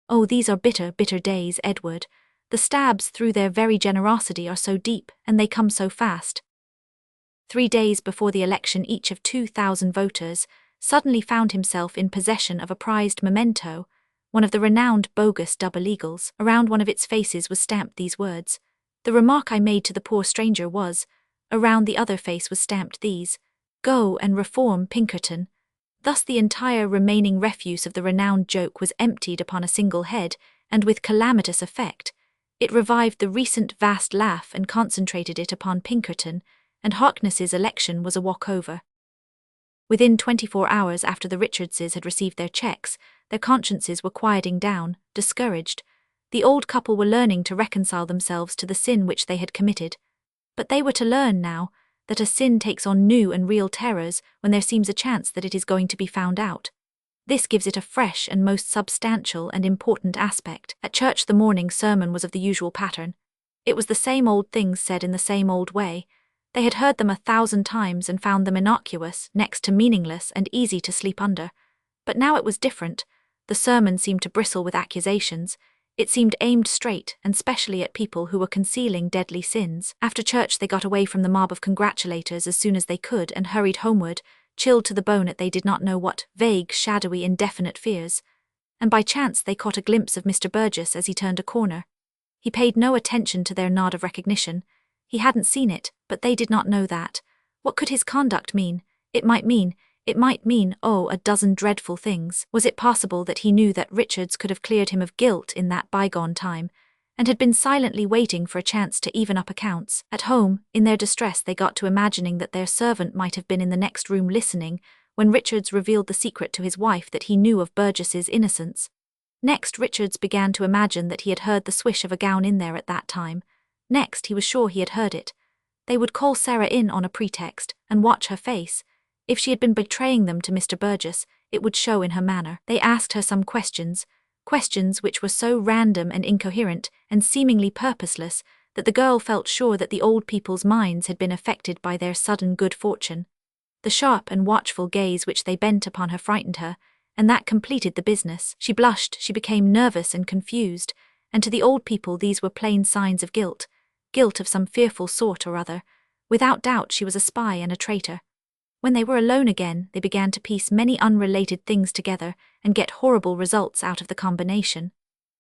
"Oh, these are bitter, bitter days, Edward. The stabs through their very generosity are so deep, and they come so fast." 3 days before the election, each of 2,000 voters suddenly found himself in possession of a prized memento, one of the renowned bogus double eagles. Around one of its faces was stamped these words. The remark I made to the poor stranger was, around the other face was stamped these, "Go and reform Pinkerton." Thus the entire remaining refuse of the renowned joke was emptied upon a single head, and with calamitous effect. It revived the recent vast laugh and concentrated it upon Pinkerton, and Harkness's election was a walkover. Within 24 hours after the Richardses had received their checks, their consciences were quieting down, discouraged. The old couple were learning to reconcile themselves to the sin which they had committed. But they were to learn now that a sin takes on new and real terrors when there seems a chance that it is going to be found out. This gives it a fresh and most substantial and important aspect. At church the morning sermon was of the usual pattern. It was the same old things said in the same old way. They had heard them 1,000 times and found them innocuous, next to meaningless and easy to sleep under. But now it was different. The sermon seemed to bristle with accusations. It seemed aimed straight, and specially at people who were concealing deadly sins. After church they got away from the mob of congratulators as soon as they could and hurried homeward, chilled to the bone at they did not know what, vague, shadowy, indefinite fears. And by chance they caught a glimpse of Mr. Burgess as he turned a corner. He paid no attention to their nod of recognition. He hadn't seen it, but they did not know that. What could his conduct mean? It might mean, oh, a dozen dreadful things. Was it possible that he knew that Richards could have cleared him of guilt in that bygone time, and had been silently waiting for a chance to even up accounts? At home, in their distress they got to imagining that their servant might have been in the next room listening when Richards revealed the secret to his wife that he knew of Burgess's innocence. Next, Richards began to imagine that he had heard the swish of a gown in there at that time. Next, he was sure he had heard it. They would call Sarah in on a pretext, and watch her face. If she had been betraying them to Mr. Burgess, it would show in her manner. They asked her some questions which were so random and incoherent and seemingly purposeless that the girl felt sure that the old people's minds had been affected by their sudden good fortune. The sharp and watchful gaze which they bent upon her frightened her, and that completed the business. She blushed, she became nervous and confused, and to the old people these were plain signs of guilt of some fearful sort or other. Without doubt she was a spy and a traitor. When they were alone again, they began to piece many unrelated things together and get horrible results out of the combination.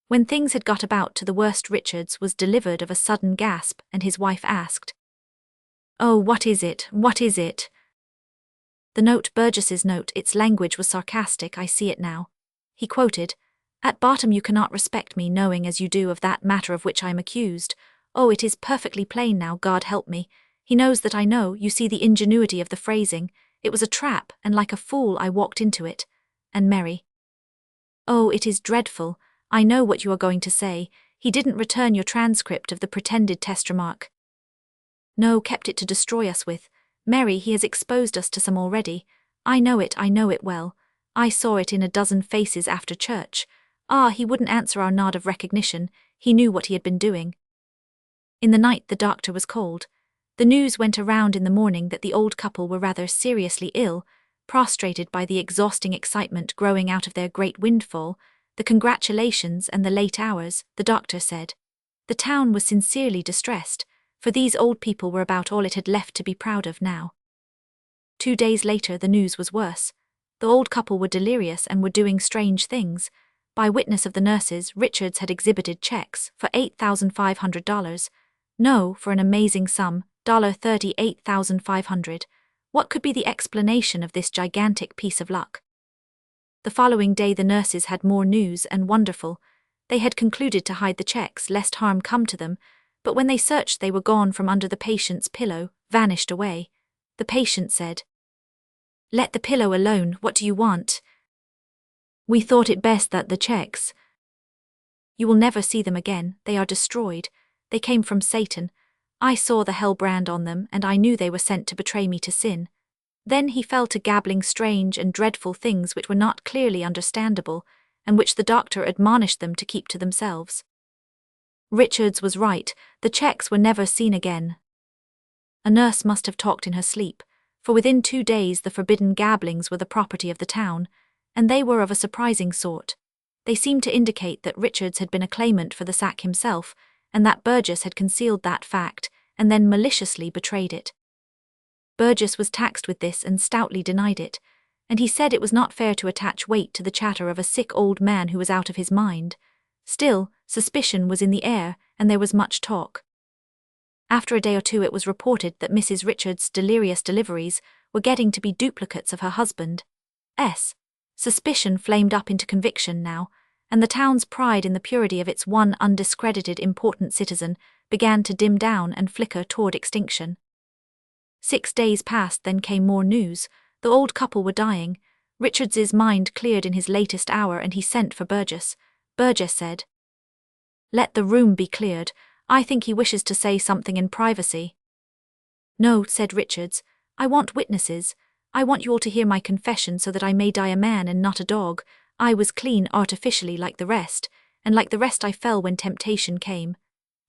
When things had got about to the worst, Richards was delivered of a sudden gasp, and his wife asked, "Oh, what is it? What is it?" The note, Burgess's note, its language was sarcastic. "I see it now." He quoted, "At bottom you cannot respect me, knowing as you do of that matter of which I am accused. Oh, it is perfectly plain now, God help me. He knows that I know. You see the ingenuity of the phrasing. It was a trap, and like a fool I walked into it. And Mary. Oh, it is dreadful. I know what you are going to say. He didn't return your transcript of the pretended test remark. No, kept it to destroy us with. Mary, he has exposed us to some already. I know it well. I saw it in a dozen faces after church. Ah, he wouldn't answer our nod of recognition. He knew what he had been doing. In the night the doctor was called. The news went around in the morning that the old couple were rather seriously ill, prostrated by the exhausting excitement growing out of their great windfall, the congratulations and the late hours, the doctor said. The town was sincerely distressed, for these old people were about all it had left to be proud of now. 2 days later the news was worse. The old couple were delirious and were doing strange things. By witness of the nurses, Richards had exhibited checks for $8,500. No, for an amazing sum, $38,500. What could be the explanation of this gigantic piece of luck? The following day the nurses had more news, and wonderful. They had concluded to hide the checks lest harm come to them, but when they searched they were gone from under the patient's pillow, vanished away. The patient said, "Let the pillow alone, what do you want? We thought it best that the checks. You will never see them again, they are destroyed. They came from Satan. I saw the hell brand on them, and I knew they were sent to betray me to sin." Then he fell to gabbling strange and dreadful things which were not clearly understandable, and which the doctor admonished them to keep to themselves. Richards was right, the checks were never seen again. A nurse must have talked in her sleep, for within 2 days the forbidden gabblings were the property of the town, and they were of a surprising sort. They seemed to indicate that Richards had been a claimant for the sack himself, and that Burgess had concealed that fact, and then maliciously betrayed it. Burgess was taxed with this and stoutly denied it, and he said it was not fair to attach weight to the chatter of a sick old man who was out of his mind. Still, suspicion was in the air, and there was much talk. After a day or two it was reported that Mrs. Richards' delirious deliveries were getting to be duplicates of her husband's. Suspicion flamed up into conviction now, and the town's pride in the purity of its one undiscredited important citizen began to dim down and flicker toward extinction. 6 days passed, then came more news. The old couple were dying. Richards's mind cleared in his latest hour, and he sent for Burgess. Burgess said, "Let the room be cleared. I think he wishes to say something in privacy." "No," said Richards, "I want witnesses. I want you all to hear my confession so that I may die a man and not a dog. I was clean artificially like the rest, and like the rest I fell when temptation came.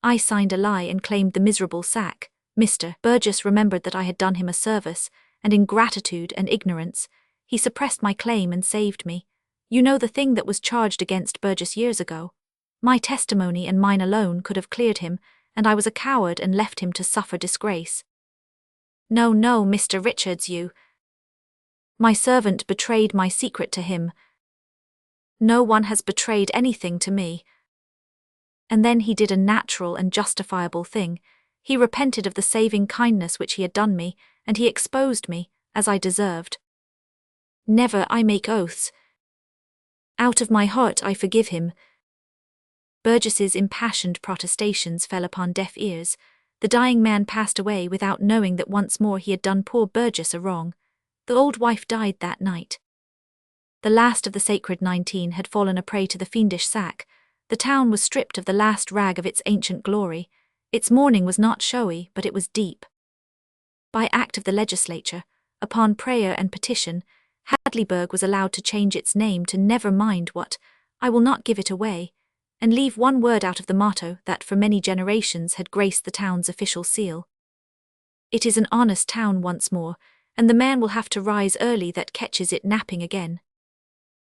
I signed a lie and claimed the miserable sack. Mr. Burgess remembered that I had done him a service, and in gratitude and ignorance, he suppressed my claim and saved me. You know the thing that was charged against Burgess years ago. My testimony and mine alone could have cleared him, and I was a coward and left him to suffer disgrace. No, Mr. Richards, my servant betrayed my secret to him. No one has betrayed anything to me." And then he did a natural and justifiable thing. He repented of the saving kindness which he had done me, and he exposed me, as I deserved. Never, I make oaths. Out of my heart I forgive him. Burgess's impassioned protestations fell upon deaf ears. The dying man passed away without knowing that once more he had done poor Burgess a wrong. The old wife died that night. The last of the sacred 19 had fallen a prey to the fiendish sack. The town was stripped of the last rag of its ancient glory. Its mourning was not showy, but it was deep. By act of the legislature, upon prayer and petition, Hadleyburg was allowed to change its name to never mind what. I will not give it away. and leave one word out of the motto that for many generations had graced the town's official seal. It is an honest town once more, and the man will have to rise early that catches it napping again.